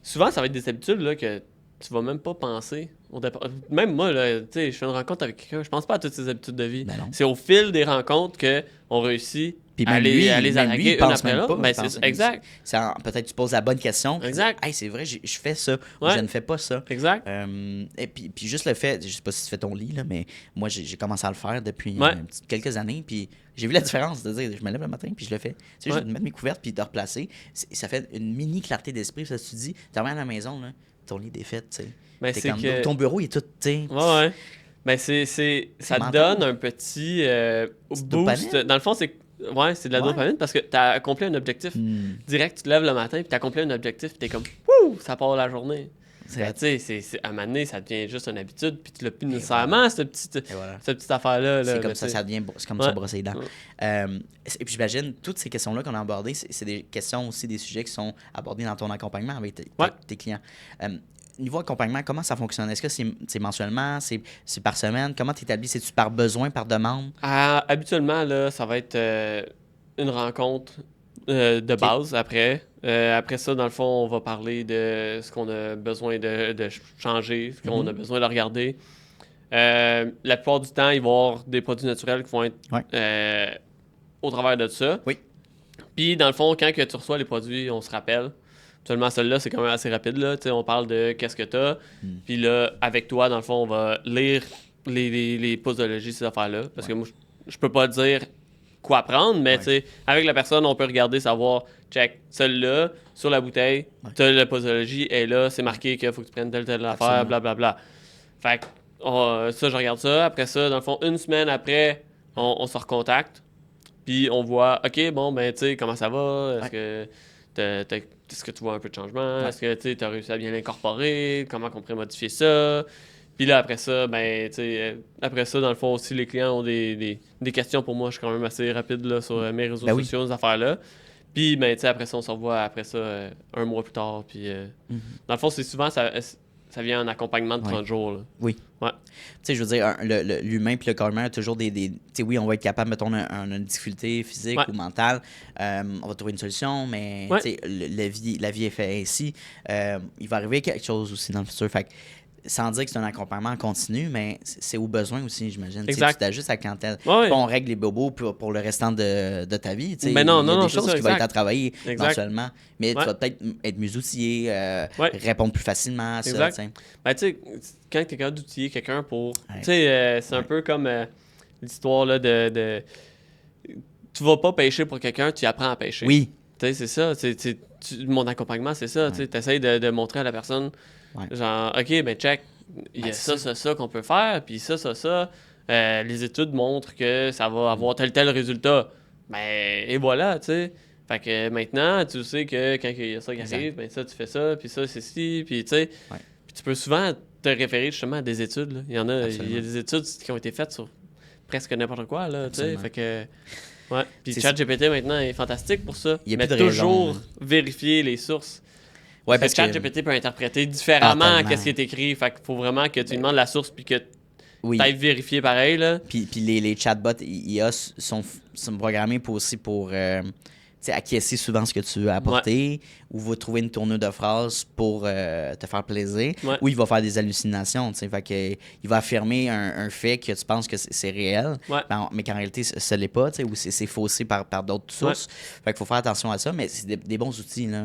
souvent, ça va être des habitudes là, que tu vas même pas penser au départ. Même moi, là, tu sais, je fais une rencontre avec quelqu'un, je pense pas à toutes ces habitudes de vie. C'est au fil des rencontres qu'on réussit à les arranger une après l'autre. Ben, exact. Peut-être tu poses la bonne question. Exact. Hey, c'est vrai, je fais ça ou je ne fais pas ça. Exact. Et puis juste le fait, je sais pas si tu fais ton lit, là, mais moi, j'ai commencé à le faire depuis quelques années. Puis j'ai vu la différence de dire, je me lève le matin puis je le fais. Tu sais, je vais mettre mes couvertes puis de replacer. Ça fait une mini clarté d'esprit. Ça, tu te dis, tu reviens à la maison, là, ton lit est défait, tu sais. Ben, c'est que... Ton bureau, il est tout, tu sais. Ouais. Ben, ça te donne un petit boost. Dopamine? Dans le fond, c'est de la dopamine parce que tu as accompli un objectif. Direct, tu te lèves le matin puis tu as accompli un objectif puis tu es comme, wouh, ça part la journée. Ben, tu sais, à un moment donné, ça devient juste une habitude puis tu l'as plus nécessairement, cette petite affaire-là. C'est comme ça, c'est comme ça, brosser les dents. Et puis j'imagine, toutes ces questions-là qu'on a abordées, c'est des questions aussi, des sujets qui sont abordés dans ton accompagnement avec tes clients. Niveau accompagnement, comment ça fonctionne? Est-ce que c'est mensuellement, c'est par semaine? Comment tu établis? C'est-tu par besoin, par demande? Habituellement, là, ça va être une rencontre de base après. Après ça, dans le fond, on va parler de ce qu'on a besoin de changer, ce qu'on a besoin de regarder. La plupart du temps, il va y avoir des produits naturels qui vont être au travers de ça. Oui. Puis, dans le fond, quand que tu reçois les produits, on se rappelle. Seulement, celle-là, c'est quand même assez rapide. Là. On parle de qu'est-ce que tu as. Puis là, avec toi, dans le fond, on va lire les posologies, ces affaires-là. Parce que moi, je peux pas dire quoi prendre, mais avec la personne, on peut regarder, savoir, check, celle-là, sur la bouteille, tu as la posologie, et là, c'est marqué qu'il faut que tu prennes telle affaire, blablabla. Fait que ça, je regarde ça. Après ça, dans le fond, une semaine après, on se recontacte. Puis on voit, OK, bon, ben, tu sais, comment ça va? Est-ce que tu vois un peu de changement? Est-ce que tu as réussi à bien l'incorporer? Comment on pourrait modifier ça? Puis là, après ça, ben, dans le fond, aussi, les clients ont des questions pour moi. Je suis quand même assez rapide là, sur mes réseaux sociaux, ces affaires-là. Puis, ben, après ça, on se revoit après ça un mois plus tard. Puis, dans le fond, c'est souvent, ça vient en accompagnement de 30 jours. Là. Oui. Ouais. Tu sais, je veux dire, l'humain puis le corps humain a toujours tu sais, oui, on va être capable, mettons, une difficulté physique ou mentale. On va trouver une solution, mais tu sais, la vie est faite ainsi. Il va arriver quelque chose aussi dans le futur. Fait que, sans dire que c'est un accompagnement continu, mais c'est au besoin aussi, j'imagine. Tu t'ajustes à la clientèle. On règle les bobos pour le restant de ta vie. Mais non, il y a non, des choses qui vont être à travailler éventuellement. Mais tu vas peut-être être mieux outillé, répondre plus facilement à ça. Ben, tu sais, quand tu es capable d'outiller quelqu'un pour... Tu sais, c'est un peu comme l'histoire là, de... Tu vas pas pêcher pour quelqu'un, tu apprends à pêcher. Oui. Tu sais, c'est ça. Mon accompagnement, c'est ça. Tu essaies de montrer à la personne... Genre, OK, ben check, il y a ça qu'on peut faire, puis ça. Les études montrent que ça va avoir tel résultat. Ben, et voilà, tu sais. Fait que maintenant, tu sais que quand il y a ça qui arrive, ben ça, tu fais ça, puis ça, c'est ci, puis tu sais. Puis tu peux souvent te référer justement à des études. Là. Il y a des études qui ont été faites sur presque n'importe quoi, là, tu sais. Fait que... Ouais. Puis ChatGPT, maintenant, est fantastique pour ça. Il y a toujours vérifier les sources. Ouais, parce que ChatGPT peut interpréter différemment qu'est-ce qui est écrit. Fait qu'il faut vraiment que tu lui demandes la source puis que tu ailles vérifier pareil. Là. Puis les chatbots IA sont programmés pour acquiescer souvent ce que tu veux apporter, ou va trouver une tournure de phrase pour te faire plaisir, ou il va faire des hallucinations. Fait que, il va affirmer un fait que tu penses que c'est réel, mais qu'en réalité, ce n'est pas, ou c'est faussé par d'autres sources. Fait qu'il faut faire attention à ça, mais c'est des bons outils là,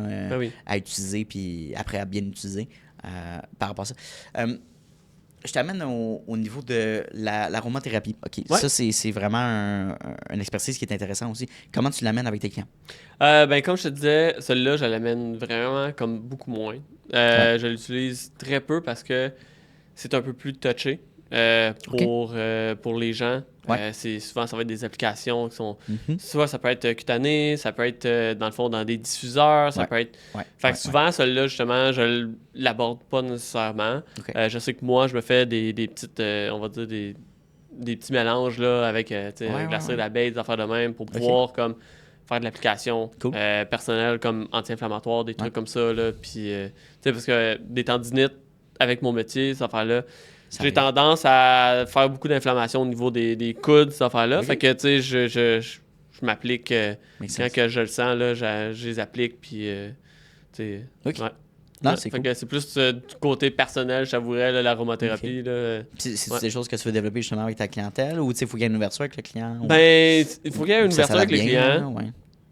à utiliser, puis après à bien utiliser par rapport à ça. Je t'amène au niveau de l'aromathérapie. OK. Ça, c'est vraiment une expertise qui est intéressante aussi. Comment tu l'amènes avec tes clients? Comme je te disais, celle-là, je l'amène vraiment comme beaucoup moins. Je l'utilise très peu parce que c'est un peu plus touché pour les gens. Souvent, ça va être des applications qui sont... Soit ça peut être cutané, ça peut être, dans le fond, dans des diffuseurs, ça peut être... Fait que souvent, celle-là, justement, je l'aborde pas nécessairement. Je sais que moi, je me fais des petites, on va dire, des petits mélanges là, avec glacé d'abeille, des affaires de même, pour pouvoir comme faire de l'application personnelle comme anti-inflammatoire, des trucs comme ça. Là, puis, parce que des tendinites, avec mon métier, ces affaires-là, j'ai tendance à faire beaucoup d'inflammation au niveau des coudes, ces affaires-là. Fait que, tu sais, je m'applique, quand que je le sens, là, je les applique, puis, tu sais... Non, c'est cool. C'est plus du côté personnel, j'avouerais, l'aromathérapie. C'est des choses que tu veux développer justement avec ta clientèle, ou il faut qu'il y ait une ouverture avec le client? Ben, il faut qu'il y ait une ouverture avec les clients.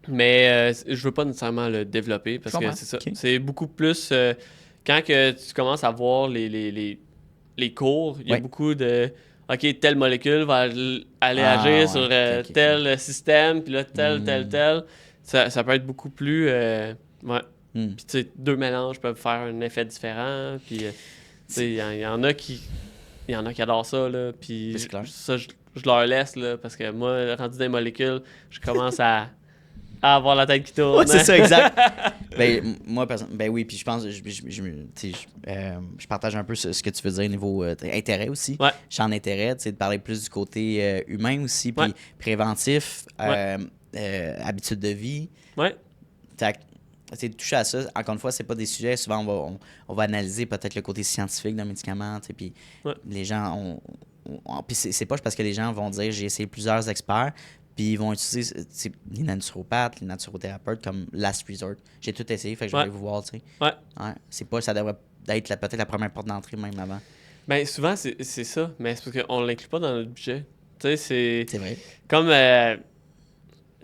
Mais je veux pas nécessairement le développer parce que c'est ça. C'est beaucoup plus quand que tu commences à voir les cours, il y a beaucoup de OK, telle molécule va aller agir sur tel système, puis là, tel. Ça peut être beaucoup plus. Puis, tu sais, deux mélanges peuvent faire un effet différent. Puis, tu sais, il y en a qui adorent ça, là. Puis, ça, je leur laisse, là, parce que moi, rendu dans les molécules, je commence à avoir la tête qui tourne. Ouais, c'est ça, exact. Moi, oui, puis je pense, je partage un peu ce que tu veux dire au niveau intérêt aussi. Champ d'intérêt, de parler plus du côté humain aussi, puis préventif, habitude de vie. Toucher à ça, encore une fois, c'est pas des sujets. Souvent, on va analyser peut-être le côté scientifique d'un médicament. Puis les gens puis c'est pas parce que les gens vont dire j'ai essayé plusieurs experts, puis ils vont utiliser les naturopathes, les naturothérapeutes comme last resort. J'ai tout essayé, fait que je vais vous voir. C'est pas, ça devrait être peut-être la première porte d'entrée même avant. Ben souvent, c'est ça, mais c'est parce qu'on l'inclut pas dans le budget. Tu sais, c'est vrai. Comme.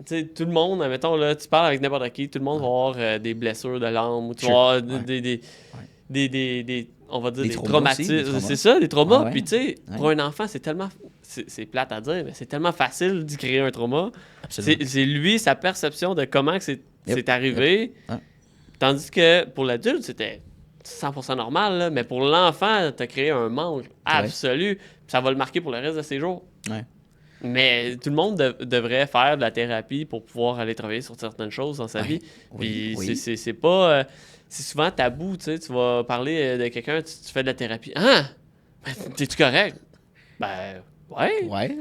Tu sais, tout le monde, admettons, là, tu parles avec n'importe qui, tout le monde va avoir des blessures de l'âme ou tu vas avoir on va dire des traumatismes. C'est ça, des traumas. Puis, tu sais, pour un enfant, c'est tellement... C'est plate à dire, mais c'est tellement facile d'y créer un trauma. C'est lui, sa perception de comment c'est arrivé. Tandis que pour l'adulte, c'était 100% normal, là, mais pour l'enfant, t'as créé un manque absolu. Ça va le marquer pour le reste de ses jours. Mais tout le monde devrait faire de la thérapie pour pouvoir aller travailler sur certaines choses dans sa vie. Puis c'est pas... c'est souvent tabou, tu sais. Tu vas parler de quelqu'un, tu fais de la thérapie. Ah! T'es-tu correct? Ben... Ouais.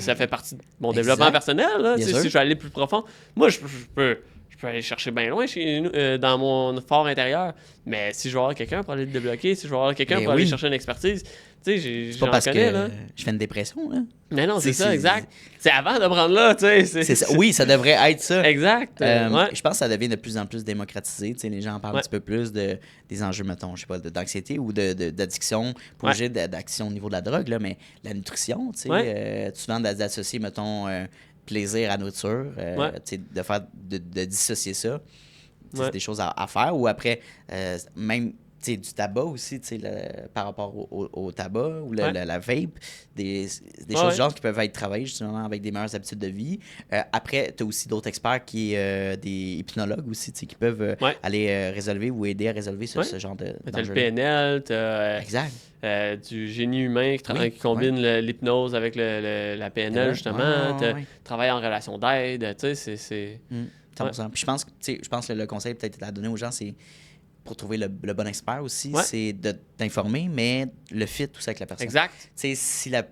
Ça fait partie de mon développement personnel. Là, si je vais aller plus profond, moi, je peux aller chercher bien loin chez nous, dans mon fort intérieur. Mais si je vais avoir quelqu'un pour aller le débloquer, si je vais avoir quelqu'un pour aller chercher une expertise, tu sais, c'est pas parce que je fais une dépression, là. Mais non, c'est ça, exact. C'est avant de prendre là, tu sais. Oui, ça devrait être ça. Exact. Je pense que ça devient de plus en plus démocratisé. Tu sais, les gens en parlent un petit peu plus des enjeux, mettons, je sais pas, d'anxiété ou d'addiction, pas obligé d'action au niveau de la drogue, là, mais la nutrition, tu sais, souvent d'associer, mettons, plaisir à nourriture, de dissocier ça. C'est des choses à faire. Ou après, même du tabac aussi, par rapport au tabac ou la vape, des choses genre qui peuvent être travaillées justement avec des meilleures habitudes de vie. Après, tu as aussi d'autres experts des hypnologues aussi, qui peuvent aller résolver ou aider à résolver ce genre de. Tu as le PNL, tu as du génie humain qui combine l'hypnose avec la PNL, justement. Tu travailles en relation d'aide, tu sais, c'est... 100%. Puis je pense que le conseil peut-être à donner aux gens, c'est pour trouver le bon expert aussi, Ouais. c'est de t'informer, mais le fit aussi avec la personne. Exact. Tu sais, si la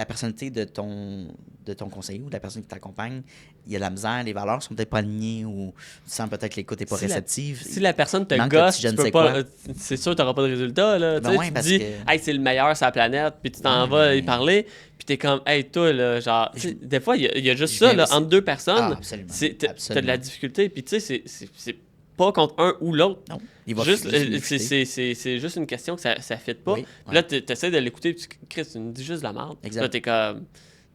personnalité de ton conseiller ou de la personne qui t'accompagne, il y a de la misère, les valeurs sont peut-être pas alignées ou tu sens peut-être que l'écoute n'est pas réceptive. Si la personne te manque gosse, le petit je tu ne peux sais pas, quoi. c'est sûr que tu n'auras pas de résultat. Là. Ben Tu sais, ouais, tu te parce dis, que- hey, c'est le meilleur sur la planète, puis tu t'en Ouais, vas mais- y parler, puis tu es comme, hey, toi, là, genre, tu sais, des fois, il y a juste je ça, viens- là, c'est- entre deux personnes, Ah, absolument. t'as de Absolument. la difficulté, puis tu sais, c'est pas contre un ou l'autre. Non, il va Juste, mieux fitter. c'est juste une question que ça ne fit pas. Oui, Puis là, tu essaies de l'écouter, puis Chris, tu me dis juste de la merde. Exact. Là, tu es comme,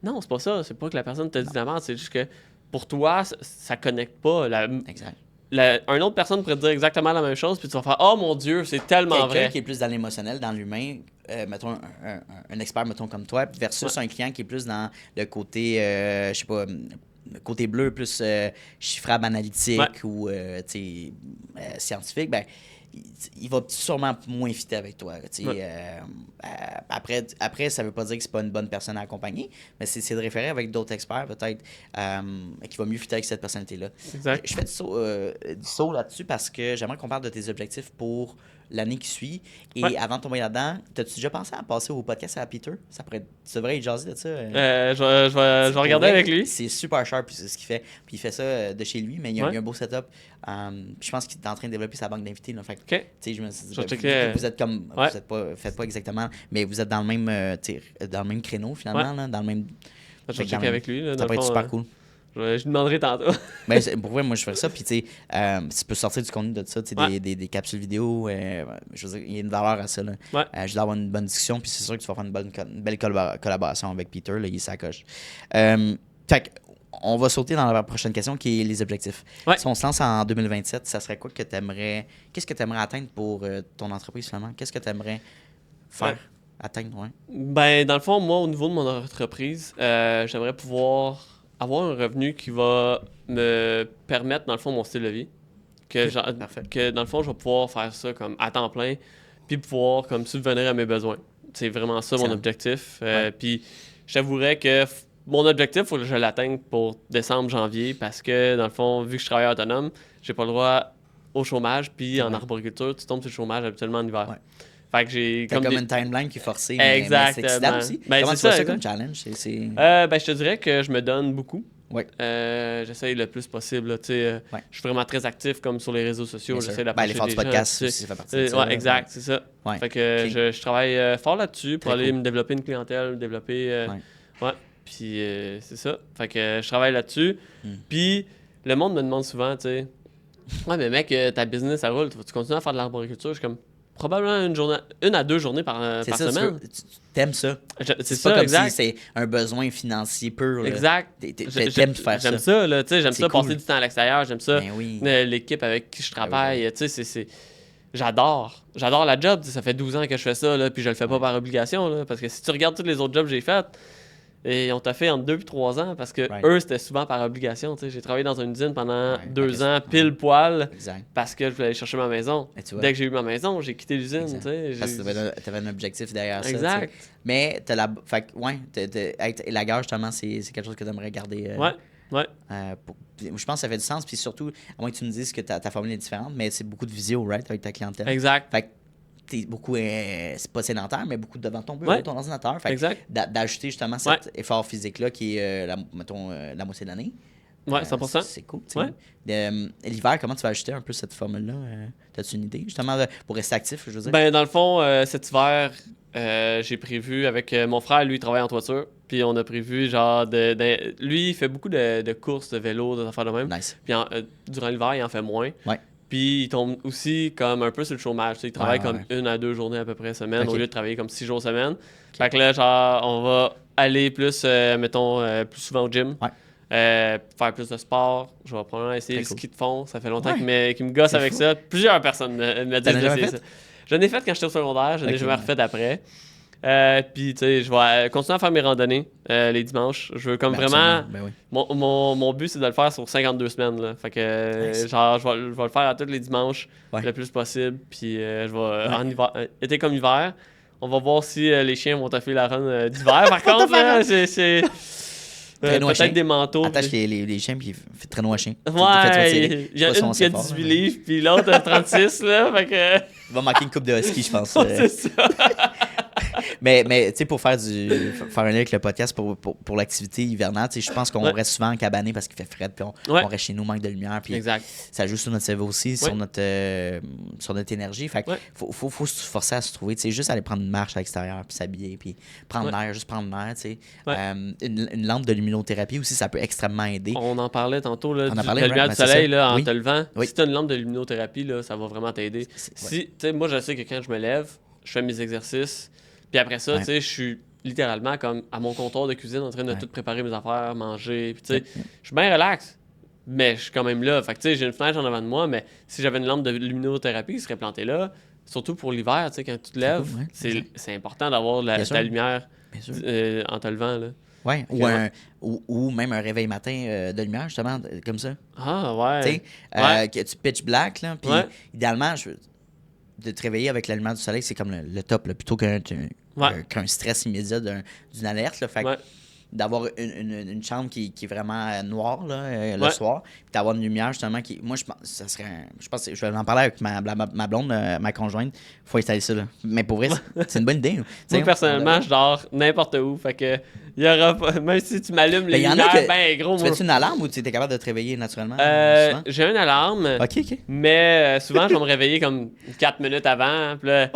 non, c'est pas ça. C'est pas que la personne te dit de la merde, c'est juste que pour toi, ça connecte pas. Exact. Une autre personne pourrait te dire exactement la même chose, puis tu vas faire, oh mon Dieu, c'est tellement Quelqu'un vrai. qui est plus dans l'émotionnel, dans l'humain, mettons un expert, mettons comme toi, versus un client qui est plus dans le côté, je sais pas, le côté bleu, plus chiffrable analytique ou scientifique, ben il va sûrement moins fitter avec toi. Après, ça veut pas dire que c'est pas une bonne personne à accompagner, mais c'est de référer avec d'autres experts peut-être qui va mieux fitter avec cette personnalité-là. Exact. Je fais du saut là-dessus parce que j'aimerais qu'on parle de tes objectifs pour l'année qui suit. Et avant de tomber là-dedans, as-tu déjà pensé à passer au podcast à Peter? Tu devrais y jaser de ça. Je vais regarder avec lui. C'est super sharp, c'est ce qu'il fait. Puis il fait ça de chez lui, mais il y a un beau setup. Puis je pense qu'il est en train de développer sa banque d'invités. Là. Fait que, OK. je me suis dit, Je vais vu checker, que vous êtes comme. Vous êtes pas, faites pas exactement, mais vous êtes dans le même créneau finalement, là, dans le même. Je vais checker avec lui. Là, Ça dans peut le être fond, super cool. Je lui demanderai tantôt. Ben, pour vrai, moi, je ferais ça. Puis, tu sais, tu peux sortir du contenu de ça, tu sais, des capsules vidéo. Je veux dire, il y a une valeur à ça. Là. Je dois avoir une bonne discussion. Puis, c'est sûr que tu vas faire une belle collaboration avec Peter. Là, il s'accroche. Fait on va sauter dans la prochaine question qui est les objectifs. Si on se lance en 2027, ça serait quoi que tu aimerais. Qu'est-ce que tu aimerais atteindre pour ton entreprise finalement? Qu'est-ce que tu aimerais faire? Atteindre, ouais. Ben, dans le fond, moi, au niveau de mon entreprise, j'aimerais pouvoir avoir un revenu qui va me permettre, dans le fond, mon style de vie. Que dans le fond, je vais pouvoir faire ça comme à temps plein, puis pouvoir comme subvenir à mes besoins. C'est vraiment ça mon objectif. Puis je t'avouerais que mon objectif, il faut que je l'atteigne pour décembre, janvier, parce que dans le fond, vu que je travaille autonome, j'ai pas le droit au chômage, puis en arboriculture, tu tombes sur le chômage habituellement en hiver. Fait que j'ai comme une timeline qui est forcée, mais c'est excitant aussi. Ben, comment c'est tu vois ça, ça comme challenge? Ben, je te dirais que je me donne beaucoup. Ouais. J'essaye le plus possible. Là, je suis vraiment très actif comme sur les réseaux sociaux. J'essaie d'approcher les faire du podcast aussi, ça fait partie de ça. Ouais, exact, c'est ça. Fait que je travaille fort là-dessus pour aller me développer une clientèle, me développer... Puis c'est ça. Fait que je travaille là-dessus. Puis le monde me demande souvent, tu sais, ouais, mais mec, ta business, ça roule. Tu continues à faire de l'arboriculture? Je suis comme, probablement une à deux journées par semaine. Tu t'aimes ça. C'est pas ça, comme exact. si c'est un besoin financier pur. Là. Exact. T'aimes faire ça. J'aime ça, là. Tu sais, j'aime ça cool. passer du temps à l'extérieur. J'aime ça. L'équipe avec qui je travaille. Tu sais, c'est... J'adore la job. Ça fait 12 ans que je fais ça, là, puis je le fais pas par obligation. Là, parce que si tu regardes tous les autres jobs que j'ai faits, et on t'a fait entre 2 et 3 ans parce que eux, c'était souvent par obligation. J'ai travaillé dans une usine pendant 2 ans, pile poil, parce que je voulais aller chercher ma maison. Dès que j'ai eu ma maison, j'ai quitté l'usine. Parce que tu avais un objectif derrière ça. Exact. Mais être élagueur, justement, c'est quelque chose que tu aimerais garder. Je pense que ça fait du sens. Puis surtout, à moins que tu me dises que ta formule est différente, mais c'est beaucoup de visio, right, avec ta clientèle. Exact. Fait que t'es beaucoup, c'est pas sédentaire, mais beaucoup devant ton bureau, ton ordinateur. Fait d'ajouter justement cet effort physique-là qui est, la moitié de l'année. Ouais, 100%. C'est cool. L'hiver, comment tu vas ajouter un peu cette formule-là? T'as-tu une idée, justement, pour rester actif, je veux dire? Ben, dans le fond, cet hiver, j'ai prévu avec mon frère, lui, il travaille en toiture. Puis on a prévu, genre, lui, il fait beaucoup de courses de vélo, des affaires de même. Nice. Puis durant l'hiver, il en fait moins. Ouais. Puis il tombe aussi comme un peu sur le chômage. Il travaille comme 1 à 2 journées à peu près semaine, au lieu de travailler comme 6 jours semaine. Fait que là, genre, on va aller plus, mettons, plus souvent au gym. Faire plus de sport. Je vais probablement essayer le ski de fond. Ça fait longtemps qu'il me gosse avec ça. Plusieurs personnes me disent d'essayer ça. Je l'ai fait quand j'étais au secondaire. Je l'ai jamais refait après. Puis, tu sais, je vais continuer à faire mes randonnées les dimanches. Je veux comme vraiment... Mon but, c'est de le faire sur 52 semaines. Là. Fait que, genre, je vais le faire à tous les dimanches le plus possible. Puis, je vais en hiver... été comme hiver. On va voir si les chiens vont taffer la run d'hiver. Par contre, là, c'est... peut-être des manteaux. Attache les chiens, puis fait traîneau à chien. Ouais, il y a une qui a 18 livres, puis l'autre a 36, là, fait que... Il va manquer une coupe de husky, je pense. C'est ça. mais tu sais, pour faire un lien avec le podcast pour l'activité hivernale, tu sais, je pense qu'on reste souvent en cabané parce qu'il fait frais, puis on reste chez nous, manque de lumière, puis ça joue sur notre cerveau aussi, sur notre énergie. Fait que faut se forcer à se trouver, tu sais, juste aller prendre une marche à l'extérieur, puis s'habiller, puis prendre l'air, juste prendre l'air, tu sais. Une lampe de luminothérapie aussi, ça peut extrêmement aider. On en parlait tantôt, là, la lumière du soleil, là, en te levant. Si tu as une lampe de luminothérapie, là, ça va vraiment t'aider. Tu sais, moi, je sais que quand je me lève, je fais mes exercices, puis après ça, tu sais, je suis littéralement comme à mon comptoir de cuisine en train de tout préparer mes affaires, manger, puis tu sais, je suis bien relax, mais je suis quand même là. Fait que tu sais, j'ai une fenêtre en avant de moi, mais si j'avais une lampe de luminothérapie, il serait planté là, surtout pour l'hiver, tu sais, quand tu te lèves, c'est important d'avoir ta lumière en te levant, là. Oui, ou même un réveil matin de lumière, justement, comme ça. Ah, ouais. Tu sais, que tu pitch black, là, puis idéalement, de te réveiller avec la lumière du soleil, c'est comme le top, là, plutôt qu'un stress immédiat d'une alerte. Là, fait que d'avoir une chambre qui est vraiment noire là, le soir, puis d'avoir une lumière justement qui... Moi, je pense ça serait je pense que je vais en parler avec ma blonde, ma conjointe. Faut installer ça, là. Mais pour vrai, c'est une bonne idée. Moi, personnellement, je dors n'importe où. Fait que il y aura pas... Même si tu m'allumes les lumières, ben gros... Tu fais-tu une alarme ou tu es capable de te réveiller naturellement? J'ai une alarme. OK. Mais souvent, je vais me réveiller comme 4 minutes avant. Puis là,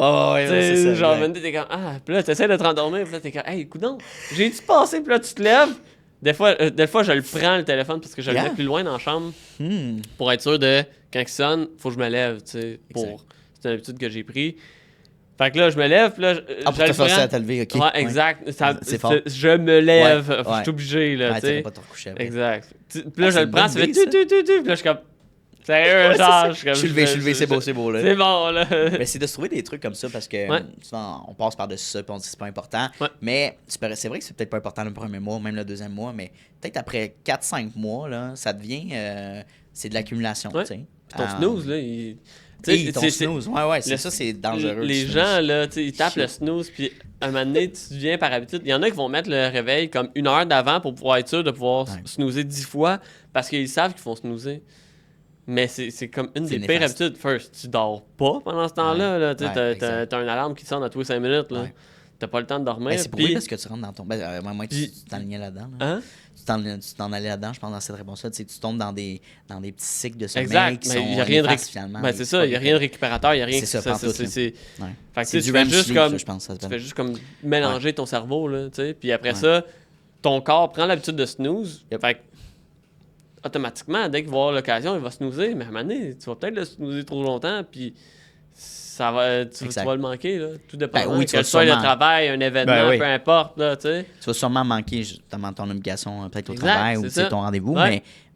c'est ça. Genre, t'es comme, puis là, t'essaies de te rendormir. Puis là, t'es comme, hey, coudonc, j'ai-tu passé? Puis là, tu te lèves. Des fois, je le prends, le téléphone, parce que je le mets plus loin dans la chambre. Pour être sûr de, quand il sonne, faut que je me lève, tu sais. C'est une habitude que j'ai pris. Fait que là, je me lève, puis là, pour te forcer à te lever, OK. Ouais, exact. C'est fort. Je me lève. Je suis obligé, là, tu sais. Pas te recoucher après. Exact. Puis là, je le prends, ça fait tu. Puis là, je suis comme... Sérieux, genre, je suis levé, c'est beau, là. C'est bon, là. Mais c'est de se trouver des trucs comme ça parce que souvent, on passe par-dessus ça puis on dit que c'est pas important. Mais c'est vrai que c'est peut-être pas important le premier mois, même le deuxième mois, mais peut-être après 4-5 mois, là, ça devient... c'est de l'accumulation, tu sais. Ton snooze, là, ton snooze, c'est dangereux. Les gens, là, ils tapent le snooze, puis à un moment donné, tu deviens par habitude. Il y en a qui vont mettre le réveil comme 1 heure d'avant pour pouvoir être sûr de pouvoir snoozer 10 fois parce qu'ils savent qu'ils font snoozer. Mais c'est comme une des pires habitudes. First, tu dors pas pendant ce temps-là. Là, t'as une alarme qui sonne à tous les 5 minutes. Là. T'as pas le temps de dormir. Ben, c'est pour parce que tu rentres dans ton... moi, tu t'enlignais là-dedans. Là. Hein? Tu t'en allais là-dedans, je pense, dans cette réponse-là. Tu tombes dans des petits cycles de sommeil qui sont finalement. C'est ça, il n'y a rien de récupérateur, il n'y a rien... C'est ça, c'est du REM sleep, je pense. Tu fais juste comme mélanger ton cerveau, là, tu sais. Puis après ça, ton corps prend l'habitude de snooze. Fait que automatiquement, dès qu'il va avoir l'occasion, il va snoozer. Mais à un moment donné, tu vas peut-être le snoozer trop longtemps, puis tu vas le manquer, là. Tout dépend. Que ce soit le travail, un événement, peu importe, là, tu sais. Tu vas sûrement manquer justement ton obligation, peut-être au travail ou ton rendez-vous,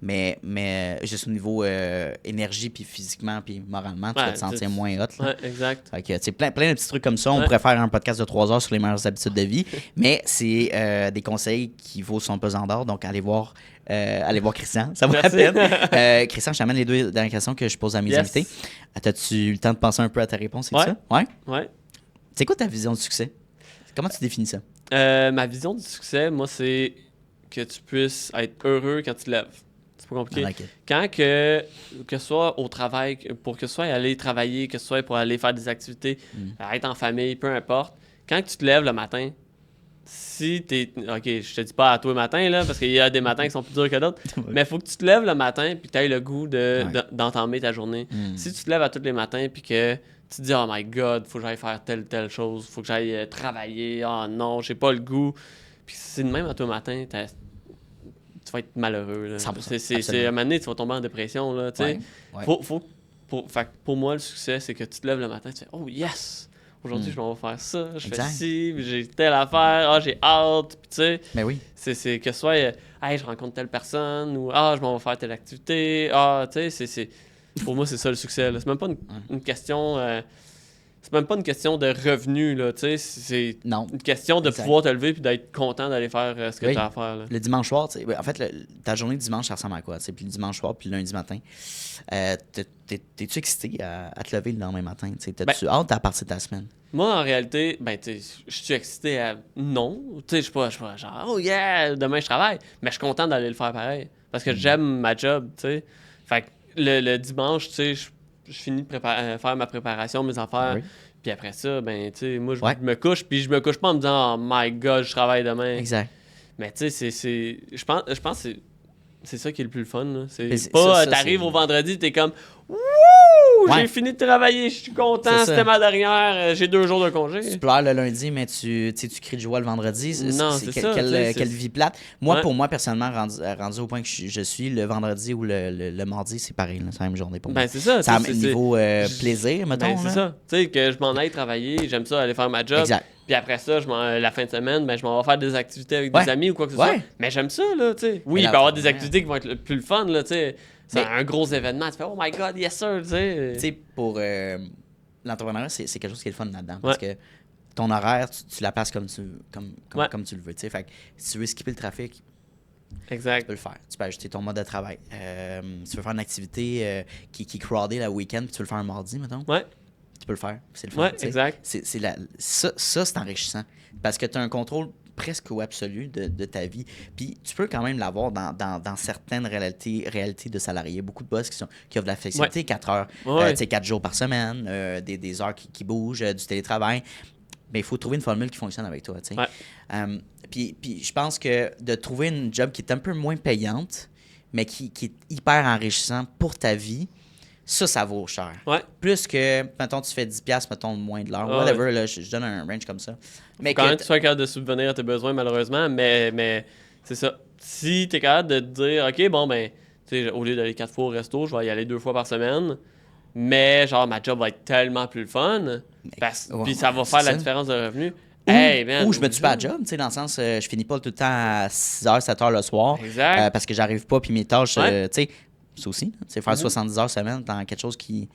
mais juste au niveau énergie, puis physiquement, puis moralement, tu vas te sentir moins hot. Ouais, exact. Fait que, plein de petits trucs comme ça. On pourrait faire un podcast de 3 heures sur les meilleures habitudes de vie, mais c'est des conseils qui vaut son pesant d'or, donc allez voir Christian, ça vaut la peine. Christian, je t'amène les 2 dernières questions que je pose à mes invités. As-tu eu le temps de penser un peu à ta réponse, c'est ça? Ouais. C'est quoi ta vision du succès? Comment tu définis ça? Ma vision du succès, moi, c'est que tu puisses être heureux quand tu te lèves. C'est pas compliqué. Quand que ce soit au travail, pour que ce soit aller travailler, que ce soit pour aller faire des activités, être en famille, peu importe, quand tu te lèves le matin, si t'es... OK, je te dis pas à toi le matin, là, parce qu'il y a des matins qui sont plus durs que d'autres, mais il faut que tu te lèves le matin puis que tu aies le goût d'entamer ta journée. Si tu te lèves à tous les matins puis que tu te dis « Oh my God, faut que j'aille faire telle chose, faut que j'aille travailler, oh non, j'ai pas le goût. » Puis c'est de même à toi le matin, tu vas être malheureux. Là. C'est à un moment donné, tu vas tomber en dépression. Là, pour moi, le succès, c'est que tu te lèves le matin et tu fais « Oh yes! » Aujourd'hui, je m'en vais faire ça, je fais ci, j'ai telle affaire, j'ai hâte, puis tu sais. Mais oui. C'est que soit, je rencontre telle personne, ou je m'en vais faire telle activité, tu sais, pour moi, c'est ça le succès. Là. C'est même pas une question. C'est même pas une question de revenus, là, tu sais. C'est une question de pouvoir te lever puis d'être content d'aller faire ce que tu as à faire. Là. Le dimanche soir, tu sais, en fait, ta journée de dimanche, ça ressemble à quoi? Puis le dimanche soir, puis le lundi matin, t'es-tu excité à te lever le lendemain matin? T'as-tu hâte à partir de ta semaine? Moi, en réalité, ben, tu sais, je suis excité à... Non. Tu sais, je suis pas genre, oh yeah, demain je travaille. Mais je suis content d'aller le faire pareil. Parce que j'aime ma job, tu sais. Fait que le dimanche, tu sais, je finis de faire ma préparation, mes affaires. Oui. Puis après ça, ben, tu sais, moi, je Ouais. me couche. Puis je me couche pas en me disant, oh my god, je travaille demain. Exact. Mais tu sais, je pense que c'est ça qui est le plus fun. Là. Mais C'est pas, ça, t'arrives c'est- au vendredi, t'es comme, wouh, Ouais. j'ai fini de travailler, je suis content, C'est ça. c'était ma dernière, j'ai 2 jours de congé. Tu pleures le lundi, mais tu cries de joie le vendredi. Non, c'est ça, tu sais, Quelle vie plate. Moi, Ouais. pour moi, personnellement, rendu au point que je suis, le vendredi ou le mardi, c'est pareil. C'est la même journée pour moi. Ben, c'est ça. Ça tu sais, niveau plaisir, mettons. Ben, c'est là. ça. Tu sais, que je m'en aille travailler, j'aime ça, aller faire ma job. Exact. Puis après ça, la fin de semaine, ben, je m'en vais faire des activités avec Ouais. des amis ou quoi que ce Ouais. soit. Mais j'aime ça, là, tu sais. Oui, Mais il la- peut y avoir des ouais. activités qui vont être plus le fun, là, tu sais. C'est Mais- un gros événement. Tu fais, oh my god, yes sir, tu sais. Tu sais, pour l'entrepreneuriat, c'est quelque chose qui est le fun là-dedans. Parce que ton horaire, tu la passes comme tu le veux. Tu sais. Fait que si tu veux skipper le trafic, tu Exact. peux le faire. Tu peux ajuster ton mode de travail. Si tu veux faire une activité qui est crowded le week-end, puis tu veux le faire un mardi, mettons, Ouais, tu peux le faire. C'est le fun. ouais, tu sais. exact. Ça, c'est enrichissant. Parce que tu as un contrôle presque ou absolu de ta vie. Puis tu peux quand même l'avoir dans certaines réalités de salariés. Beaucoup de boss qui offrent de la flexibilité, 4 heures, Ouais. 4 jours par semaine, des heures qui bougent, du télétravail. Mais il faut trouver une formule qui fonctionne avec toi. Tu sais. Ouais. Puis je pense que de trouver une job qui est un peu moins payante, mais qui est hyper enrichissant pour ta vie, ça vaut cher. Ouais. Plus que, mettons, tu fais 10$, mettons, moins de l'heure. Ah Whatever, ouais. là, je donne un range comme ça. Mais Quand que même, tu sois capable de subvenir à tes besoins, malheureusement, mais c'est ça. Si t'es capable de te dire, OK, bon, ben, tu sais, au lieu d'aller 4 fois au resto, je vais y aller 2 fois par semaine, mais genre, ma job va être tellement plus le fun, puis ça va c'est faire la ça. différence de revenus. Ou, Hey, man, ou je me tue pas à job, tu sais, dans le sens, je finis pas tout le temps à 6h, 7h le soir. Exact. Parce que j'arrive pas, puis mes tâches, Ouais. tu sais, c'est aussi, tu sais, faire 70 heures semaine dans quelque chose qui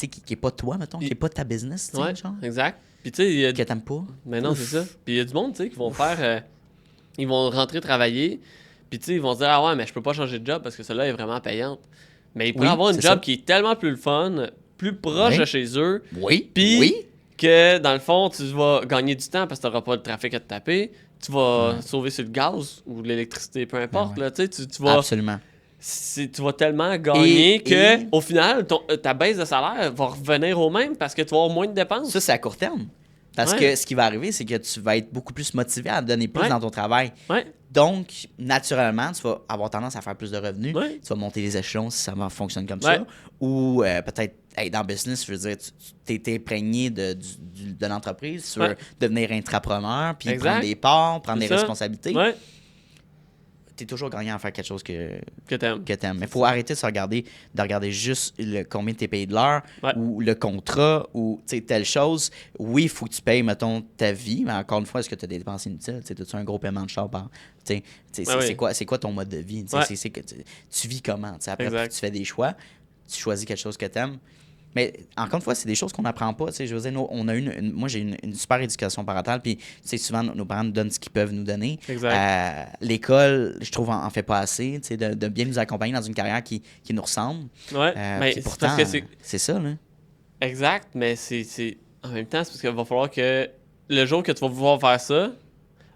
est pas toi, mettons, qui est pas ta business, tu sais, Ouais, genre, exact. Puis tu sais, il y a que t'aimes pas. mais non, c'est ça. Puis il y a du monde, tu sais, qui vont faire. Ils vont rentrer travailler. Puis tu sais, ils vont se dire, ah ouais, mais je peux pas changer de job parce que celle-là est vraiment payante. Mais ils pourraient Oui, avoir une c'est job ça. qui est tellement plus le fun, plus proche Oui. de chez eux. Oui, Puis oui. que dans le fond, tu vas gagner du temps parce que tu n'auras pas de trafic à te taper. Tu vas sauver sur le gaz ou l'électricité, peu importe. Ouais. Là, tu sais, tu vas. Absolument. Tu vas tellement gagner que et- au final, ta baisse de salaire va revenir au même parce que tu vas avoir moins de dépenses. Ça, c'est à court terme. Parce Ouais. que ce qui va arriver, c'est que tu vas être beaucoup plus motivé à donner plus Ouais. dans ton travail. Ouais, Donc, naturellement, tu vas avoir tendance à faire plus de revenus. Ouais. Tu vas monter les échelons si ça fonctionne comme Ouais. ça. Ou peut-être, dans le business, je veux dire, tu t'es imprégné de l'entreprise sur Ouais. devenir intrapreneur, puis Exact. prendre des parts, prendre c'est des ça. responsabilités. Ouais, Tu es toujours gagnant à faire quelque chose que t'aimes. tu aimes. Mais il faut arrêter de regarder juste combien tu es payé de l'heure Ouais. ou le contrat ou telle chose. Oui, il faut que tu payes, mettons, ta vie, mais encore une fois, est-ce que tu as des dépenses inutiles? As-tu un gros paiement de char par. C'est quoi ton mode de vie? Ouais. Tu vis comment? Après, Exact. tu fais des choix, tu choisis quelque chose que tu aimes. Mais encore une fois, c'est des choses qu'on n'apprend pas. Je veux dire, on a moi, j'ai une super éducation parentale, puis souvent, nos parents nous donnent ce qu'ils peuvent nous donner. Exact. L'école, je trouve, en fait pas assez, de bien nous accompagner dans une carrière qui nous ressemble. Ouais, mais Puis c'est pourtant, parce que c'est ça, là. exact, mais c'est en même temps, c'est parce qu'il va falloir que le jour que tu vas pouvoir faire ça,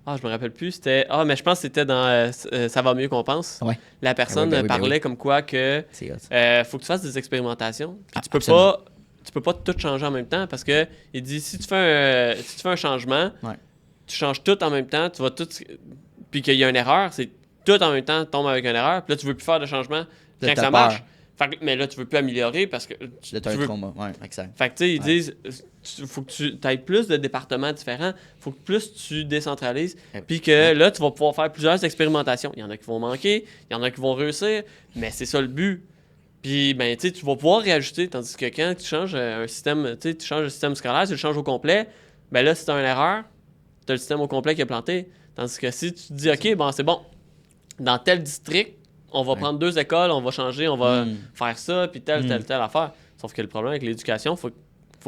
je me rappelle plus, c'était mais je pense que c'était dans Ça va mieux qu'on pense. Ouais. La personne Ben oui. parlait comme quoi que C'est hot. faut que tu fasses des expérimentations. Puis tu absolument. peux pas tout changer en même temps parce que il dit si tu fais un changement, Ouais. tu changes tout en même temps, tu vas tout puis qu'il y a une erreur, c'est tout en même temps tombe avec une erreur, puis là tu veux plus faire de changement Là, quand t'as ça peur. marche. Mais là tu veux plus améliorer parce que Là, t'as un veux trauma. Ouais, exact. fait que, tu sais, ils disent, faut que tu aies plus de départements différents, faut que plus tu décentralises, puis que là, tu vas pouvoir faire plusieurs expérimentations. Il y en a qui vont manquer, il y en a qui vont réussir, mais c'est ça le but. Puis, ben, tu sais, tu vas pouvoir réajuster, tandis que quand tu changes un système, tu sais, tu changes le système scolaire, tu le changes au complet, ben là, si tu as une erreur, tu as le système au complet qui est planté. Tandis que si tu te dis, OK, bon, c'est bon, dans tel district, on va prendre 2 écoles, on va changer, on va faire ça, puis telle affaire. Sauf que le problème avec l'éducation, faut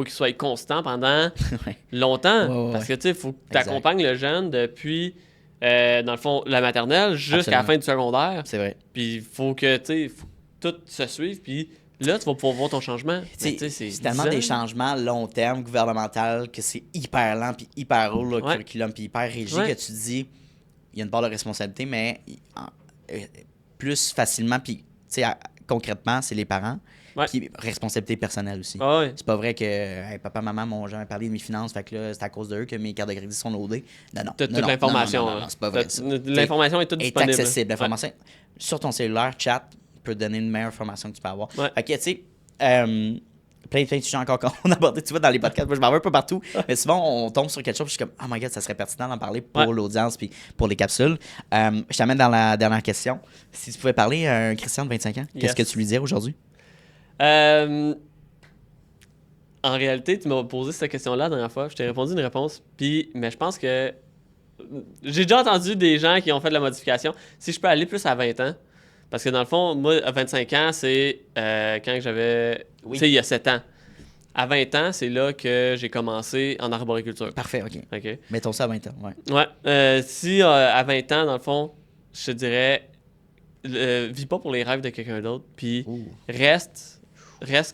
qu'il soit constant pendant Ouais. longtemps. Ouais. Parce que, tu sais, il faut que tu accompagnes le jeune depuis, dans le fond, la maternelle jusqu'à la Absolument. fin du secondaire. C'est vrai. Puis il faut que, tu sais, tout se suive. Puis là, tu vas pouvoir voir ton changement. C'est tellement des changements long terme, gouvernemental, que c'est hyper lent, puis hyper lourd, le curriculum, puis hyper rigide, que tu te dis, il y a une part de responsabilité, mais plus facilement, puis concrètement, c'est les parents. Puis responsabilité personnelle aussi. C'est pas vrai que hey, papa, maman m'ont jamais parlé de mes finances, fait que là, c'est à cause d'eux que mes cartes de crédit sont loadées. Non. T'as toute l'information. Non, c'est pas vrai. L'information est toute disponible. Est accessible. L'information sur ton cellulaire, chat, peut te donner une meilleure information que tu peux avoir. Fait que, tu sais, plein de sujets encore qu'on a abordé, tu vois, dans les podcasts. Moi, je m'en vais un peu partout, mais souvent, on tombe sur quelque chose, puis je suis comme, oh my god, ça serait pertinent d'en parler pour l'audience, puis pour les capsules. Je t'amène dans la dernière question. Si tu pouvais parler à un Christian de 25 ans, qu'est-ce que tu lui dirais aujourd'hui? En réalité, tu m'as posé cette question-là la dernière fois. Je t'ai répondu une réponse. Mais je pense que j'ai déjà entendu des gens qui ont fait de la modification. Si je peux aller plus à 20 ans, parce que dans le fond, moi, à 25 ans, c'est quand j'avais... Tu sais, il y a 7 ans. À 20 ans, c'est là que j'ai commencé en arboriculture. Parfait, OK. Mettons ça à 20 ans, si à 20 ans, dans le fond, je te dirais, vis pas pour les rêves de quelqu'un d'autre, puis reste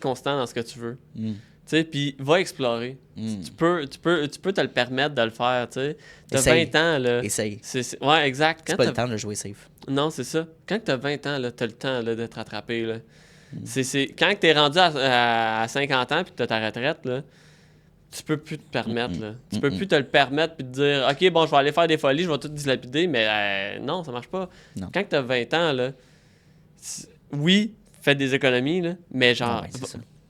constant dans ce que tu veux. Tu sais, puis va explorer. Tu peux te le permettre de le faire, tu sais. T'as 20 ans, là... Essaye. Ouais, exact. C'est pas le temps de jouer safe. Non, c'est ça. Quand t'as 20 ans, là, t'as le temps là, de te rattraper, là. Quand t'es rendu à 50 ans puis que t'as ta retraite, là, tu peux plus te permettre, là. Tu peux plus te le permettre puis te dire « OK, bon, je vais aller faire des folies, je vais tout dilapider. » Mais non, ça marche pas. Non. Quand t'as 20 ans, là, oui, fais des économies, là, mais genre...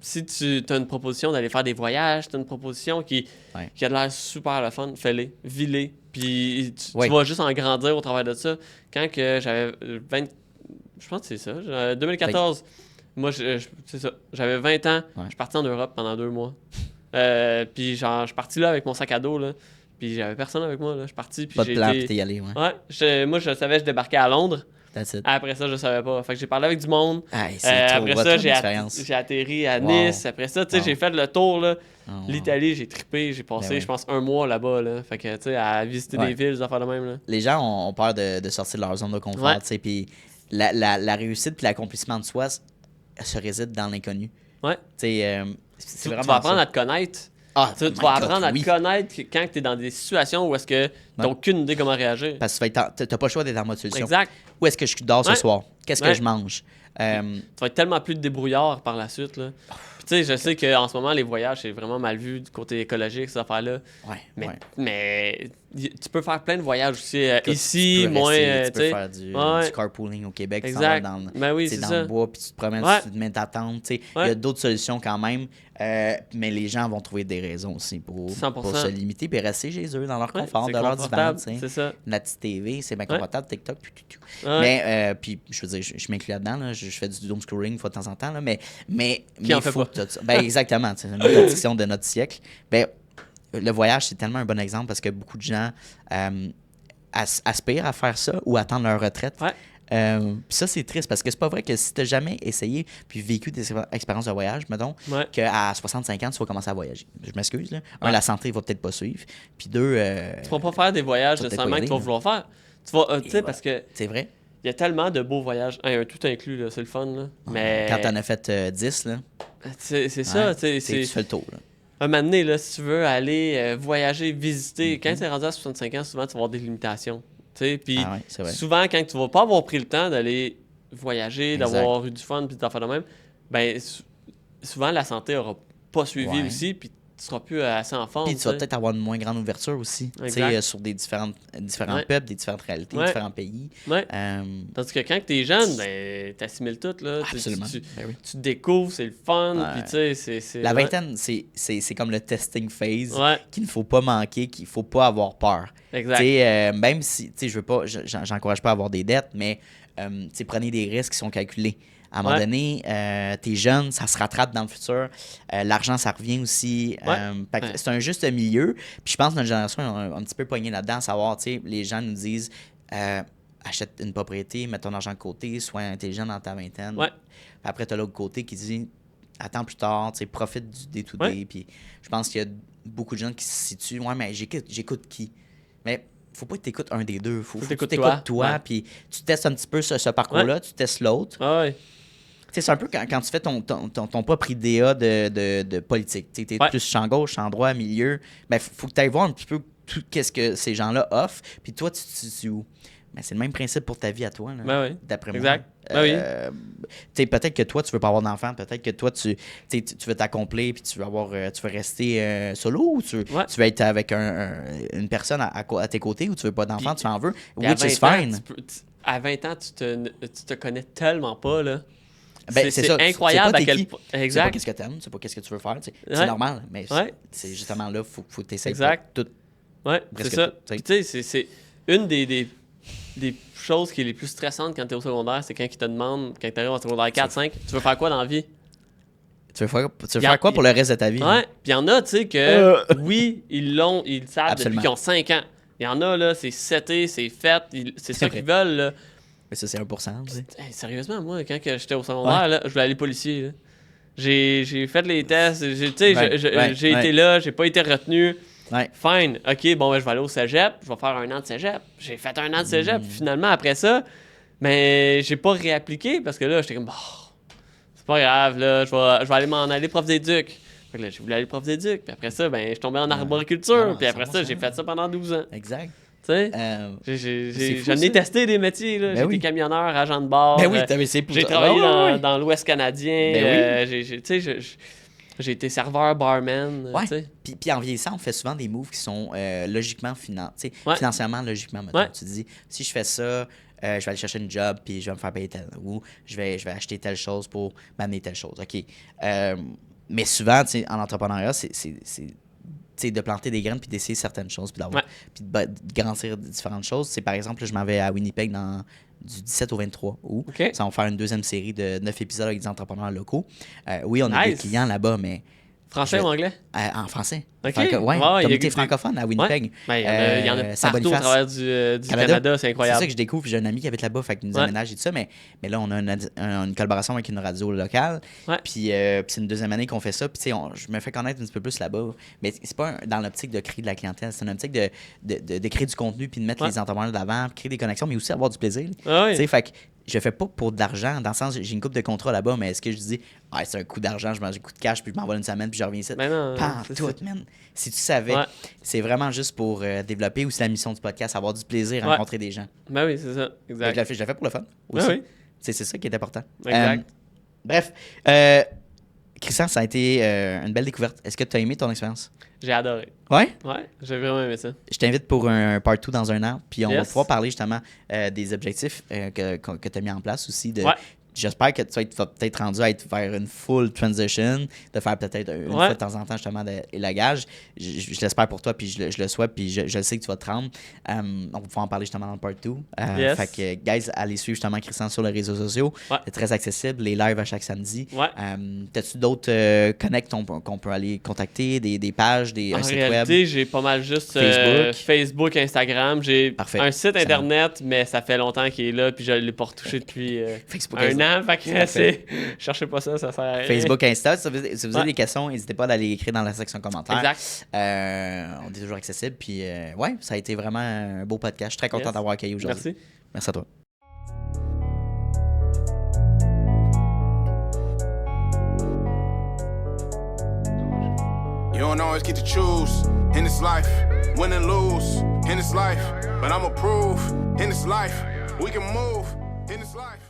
Si tu as une proposition d'aller faire des voyages, tu as une proposition qui a de l'air super le fun, fais-les, vis-les. Puis tu vas juste en grandir au travers de ça. Quand que j'avais 20... Je pense que c'est ça. 2014, moi, c'est ça. J'avais 20 ans. Je suis parti en Europe pendant 2 mois. Puis genre, je suis parti là avec mon sac à dos, là. Puis j'avais personne avec moi, là. Je suis parti, puis pas de plan, puis t'es y allé, moi, je savais, je débarquais à Londres. Après ça, je savais pas. Fait que j'ai parlé avec du monde. Après ça, j'ai atterri à Nice. Après ça, tu sais, j'ai fait le tour, là. L'Italie, j'ai trippé. J'ai passé, je pense, 1 mois là-bas, là. Fait que, tu sais, à visiter des villes, des affaires de même, là. Les gens ont peur de sortir de leur zone de confort, tu sais. Puis la réussite puis l'accomplissement de soi se réside dans l'inconnu. Tu sais, c'est vraiment tu vas apprendre à te connaître. Tu vas apprendre à te connaître quand tu es dans des situations où est-ce que tu n'as aucune idée comment réagir. Parce que tu n'as pas le choix d'être en mode solution. Exact. Où est-ce que je dors ce soir? Qu'est-ce que je mange? Tu vas être tellement plus débrouillard par la suite, là. Tu sais, je sais qu'en ce moment, les voyages, c'est vraiment mal vu du côté écologique, ces affaires-là. Mais tu peux faire plein de voyages aussi. Ici, moins. Tu peux faire du carpooling au Québec. Exact. Dans ça. le bois, puis tu te promènes, tu te mets ta tente. Il y a d'autres solutions quand même. Mais les gens vont trouver des raisons aussi pour se limiter et rester chez eux, dans leur confort, dans leur divan. C'est ça. La petite TV, c'est bien confortable, TikTok, tout. Mais, puis, je veux dire, je m'inclus là-dedans. Là, je fais du doom scrolling une fois de temps en temps. Là, mais qui en fait pas? Exactement. C'est une addiction de notre siècle. Le voyage, c'est tellement un bon exemple parce que beaucoup de gens aspirent à faire ça ou attendent leur retraite. Puis ça, c'est triste parce que c'est pas vrai que si tu n'as jamais essayé puis vécu des expériences de voyage, mettons, qu'à 65 ans, tu vas commencer à voyager. Je m'excuse. Là. La santé va peut-être pas suivre. Puis 2... tu vas pas faire des voyages nécessairement que tu vas vouloir faire. Tu vas, tu sais, parce que... C'est vrai. Il y a tellement de beaux voyages. Un tout inclus, là, c'est le fun. Là. Mais... Quand t'en as fait 10, là... C'est ça. Tu fais le tour, là. Un moment donné, là, si tu veux aller voyager, visiter, quand tu es rendu à 65 ans, souvent, tu vas avoir des limitations. Puis souvent, quand tu vas pas avoir pris le temps d'aller voyager, d'avoir eu du fun, puis d'en faire de même, ben souvent, la santé aura pas suivi aussi, puis tu seras plus assez en forme. Puis tu vas peut-être avoir une moins grande ouverture aussi, sur des différents peuples, des différentes réalités, différents pays. Tandis que quand tu es jeune, ben, tu assimiles tout. Là. Absolument. Tu découvres, c'est le fun. Puis, tu sais, c'est la vingtaine, c'est comme le testing phase qu'il ne faut pas manquer, qu'il ne faut pas avoir peur. Exact. Même si, je veux pas, j'encourage pas à avoir des dettes, mais prenez des risques qui sont calculés. À un moment donné, t'es jeune, ça se rattrape dans le futur. L'argent, ça revient aussi. C'est un juste milieu. Puis je pense que notre génération est un petit peu poignée là-dedans, à savoir, les gens nous disent achète une propriété, mets ton argent de côté, sois intelligent dans ta vingtaine. Puis après, t'as l'autre côté qui dit attends plus tard, profite du day-to-day. Puis je pense qu'il y a beaucoup de gens qui se situent mais j'écoute qui? Mais faut pas que tu écoutes un des deux. Faut que tu t'écoutes toi, puis tu testes un petit peu ce parcours-là, tu testes l'autre. c'est un peu quand tu fais ton propre idéa de politique. Tu es plus champ gauche, champ droit, milieu. Ben, faut que tu ailles voir un petit peu tout qu'est-ce que ces gens-là offrent. Puis toi, tu où? Ben, c'est le même principe pour ta vie à toi, là, d'après moi. Exact. Peut-être que toi, tu veux pas avoir d'enfant. Peut-être que toi, tu veux t'accomplir puis tu veux rester solo ou tu veux être avec une personne à tes côtés ou tu veux pas d'enfant, tu en veux. Which is fine. À 20 ans, tu te connais tellement pas, là. Ben, c'est ça. Incroyable à quel point. Exact. Tu sais pas qu'est-ce que t'aimes, tu sais pas qu'est-ce que tu veux faire. C'est normal, mais c'est justement là, faut que tu essaies tout. Ouais, c'est ça. Tu sais, c'est une des choses qui est les plus stressantes quand tu es au secondaire, c'est quand ils te demandent, quand tu arrives au secondaire 4-5, tu veux faire quoi dans la vie? Tu veux faire quoi pour le reste de ta vie? Ouais, puis il y en a, tu sais, que oui, ils savent depuis qu'ils ont 5 ans. Il y en a, là, c'est seté, c'est fait, c'est ça qu'ils veulent, là. Mais ça, c'est 1%. Sérieusement, moi, quand j'étais au secondaire, là, je voulais aller policier. Là. J'ai fait les tests, j'ai été là, j'ai pas été retenu. Fine, OK, bon, ben, je vais aller au cégep, je vais faire 1 an de cégep. J'ai fait 1 an de cégep, finalement, après ça, mais j'ai pas réappliqué parce que là, j'étais comme, c'est pas grave, là, je vais aller m'en aller prof d'éduc. Fait que là, j'ai voulu aller prof d'éduc, puis après ça, ben, je suis tombé en arboriculture, puis après ça, j'ai fait ça pendant 12 ans. Exact. Tu sais, j'en ai testé des métiers, là. J'ai été camionneur, agent de bord. Ben oui, j'ai travaillé dans l'Ouest canadien. J'ai été serveur, barman. Puis en vieillissant, on fait souvent des moves qui sont logiquement financièrement, logiquement. Mettons. Tu te dis, si je fais ça, je vais aller chercher une job puis je vais me faire payer tel. Ou je vais acheter telle chose pour m'amener telle chose. OK. Mais souvent, en entrepreneuriat, c'est de planter des graines puis d'essayer certaines choses puis de grandir différentes choses. C'est par exemple, là, je m'en vais à Winnipeg du 17 au 23 août. Ça va faire une deuxième série de 9 épisodes avec des entrepreneurs locaux. Oui, on a des clients là-bas, mais... Français ou anglais? En français. OK. Communauté francophone à Winnipeg. Il y en a partout au travers du Canada, c'est incroyable. C'est ça que je découvre. J'ai un ami qui habite là-bas, fait qu'il nous aménage et tout ça. Mais là, on a une collaboration avec une radio locale. Puis c'est une deuxième année qu'on fait ça. Puis je me fais connaître un petit peu plus là-bas. Mais c'est pas dans l'optique de créer de la clientèle. C'est une optique de créer du contenu puis de mettre les entrepreneurs de l'avant, créer des connexions, mais aussi avoir du plaisir. Fait que je fais pas pour de l'argent, dans le sens, j'ai une couple de contrats là-bas, mais est-ce que je dis, c'est un coup d'argent, je mange un coup de cash, puis je m'envole une semaine, puis je reviens ici? Pas tout, man. Si tu savais, c'est vraiment juste pour développer aussi la mission du podcast, avoir du plaisir à rencontrer des gens. Ben oui, c'est ça, exact. Je l'ai fait pour le fun aussi. C'est ça qui est important. Exact. Bref, Christian, ça a été une belle découverte. Est-ce que tu as aimé ton expérience? J'ai adoré. Ouais? Ouais, j'ai vraiment aimé ça. Je t'invite pour un part 2 dans 1 an, puis on va pouvoir parler justement des objectifs que tu as mis en place aussi. J'espère que tu vas peut-être rendu à être vers une full transition, de faire peut-être une fois de temps en temps justement l'élagage. Je l'espère pour toi, puis je le souhaite, puis je sais que tu vas te rendre. On va pouvoir en parler justement dans le part 2. Fait que, guys, allez suivre justement Christian sur les réseaux sociaux. C'est très accessible, les lives à chaque samedi. T'as-tu d'autres connects qu'on peut aller contacter, des pages, un site web? En réalité, j'ai pas mal juste Facebook, Instagram. J'ai un site internet, mais ça fait longtemps qu'il est là, puis je ne l'ai pas retouché depuis un an. Fait que cherchez pas ça sert à rien. Facebook, Insta, si vous avez des questions, n'hésitez pas à aller écrire dans la section commentaires. Exact. On est toujours accessible. Puis ça a été vraiment un beau podcast. Je suis très content d'avoir accueilli aujourd'hui. Merci à toi. You don't always get to choose in this life, win and lose in this life, but I'ma prove in this life we can move in this life.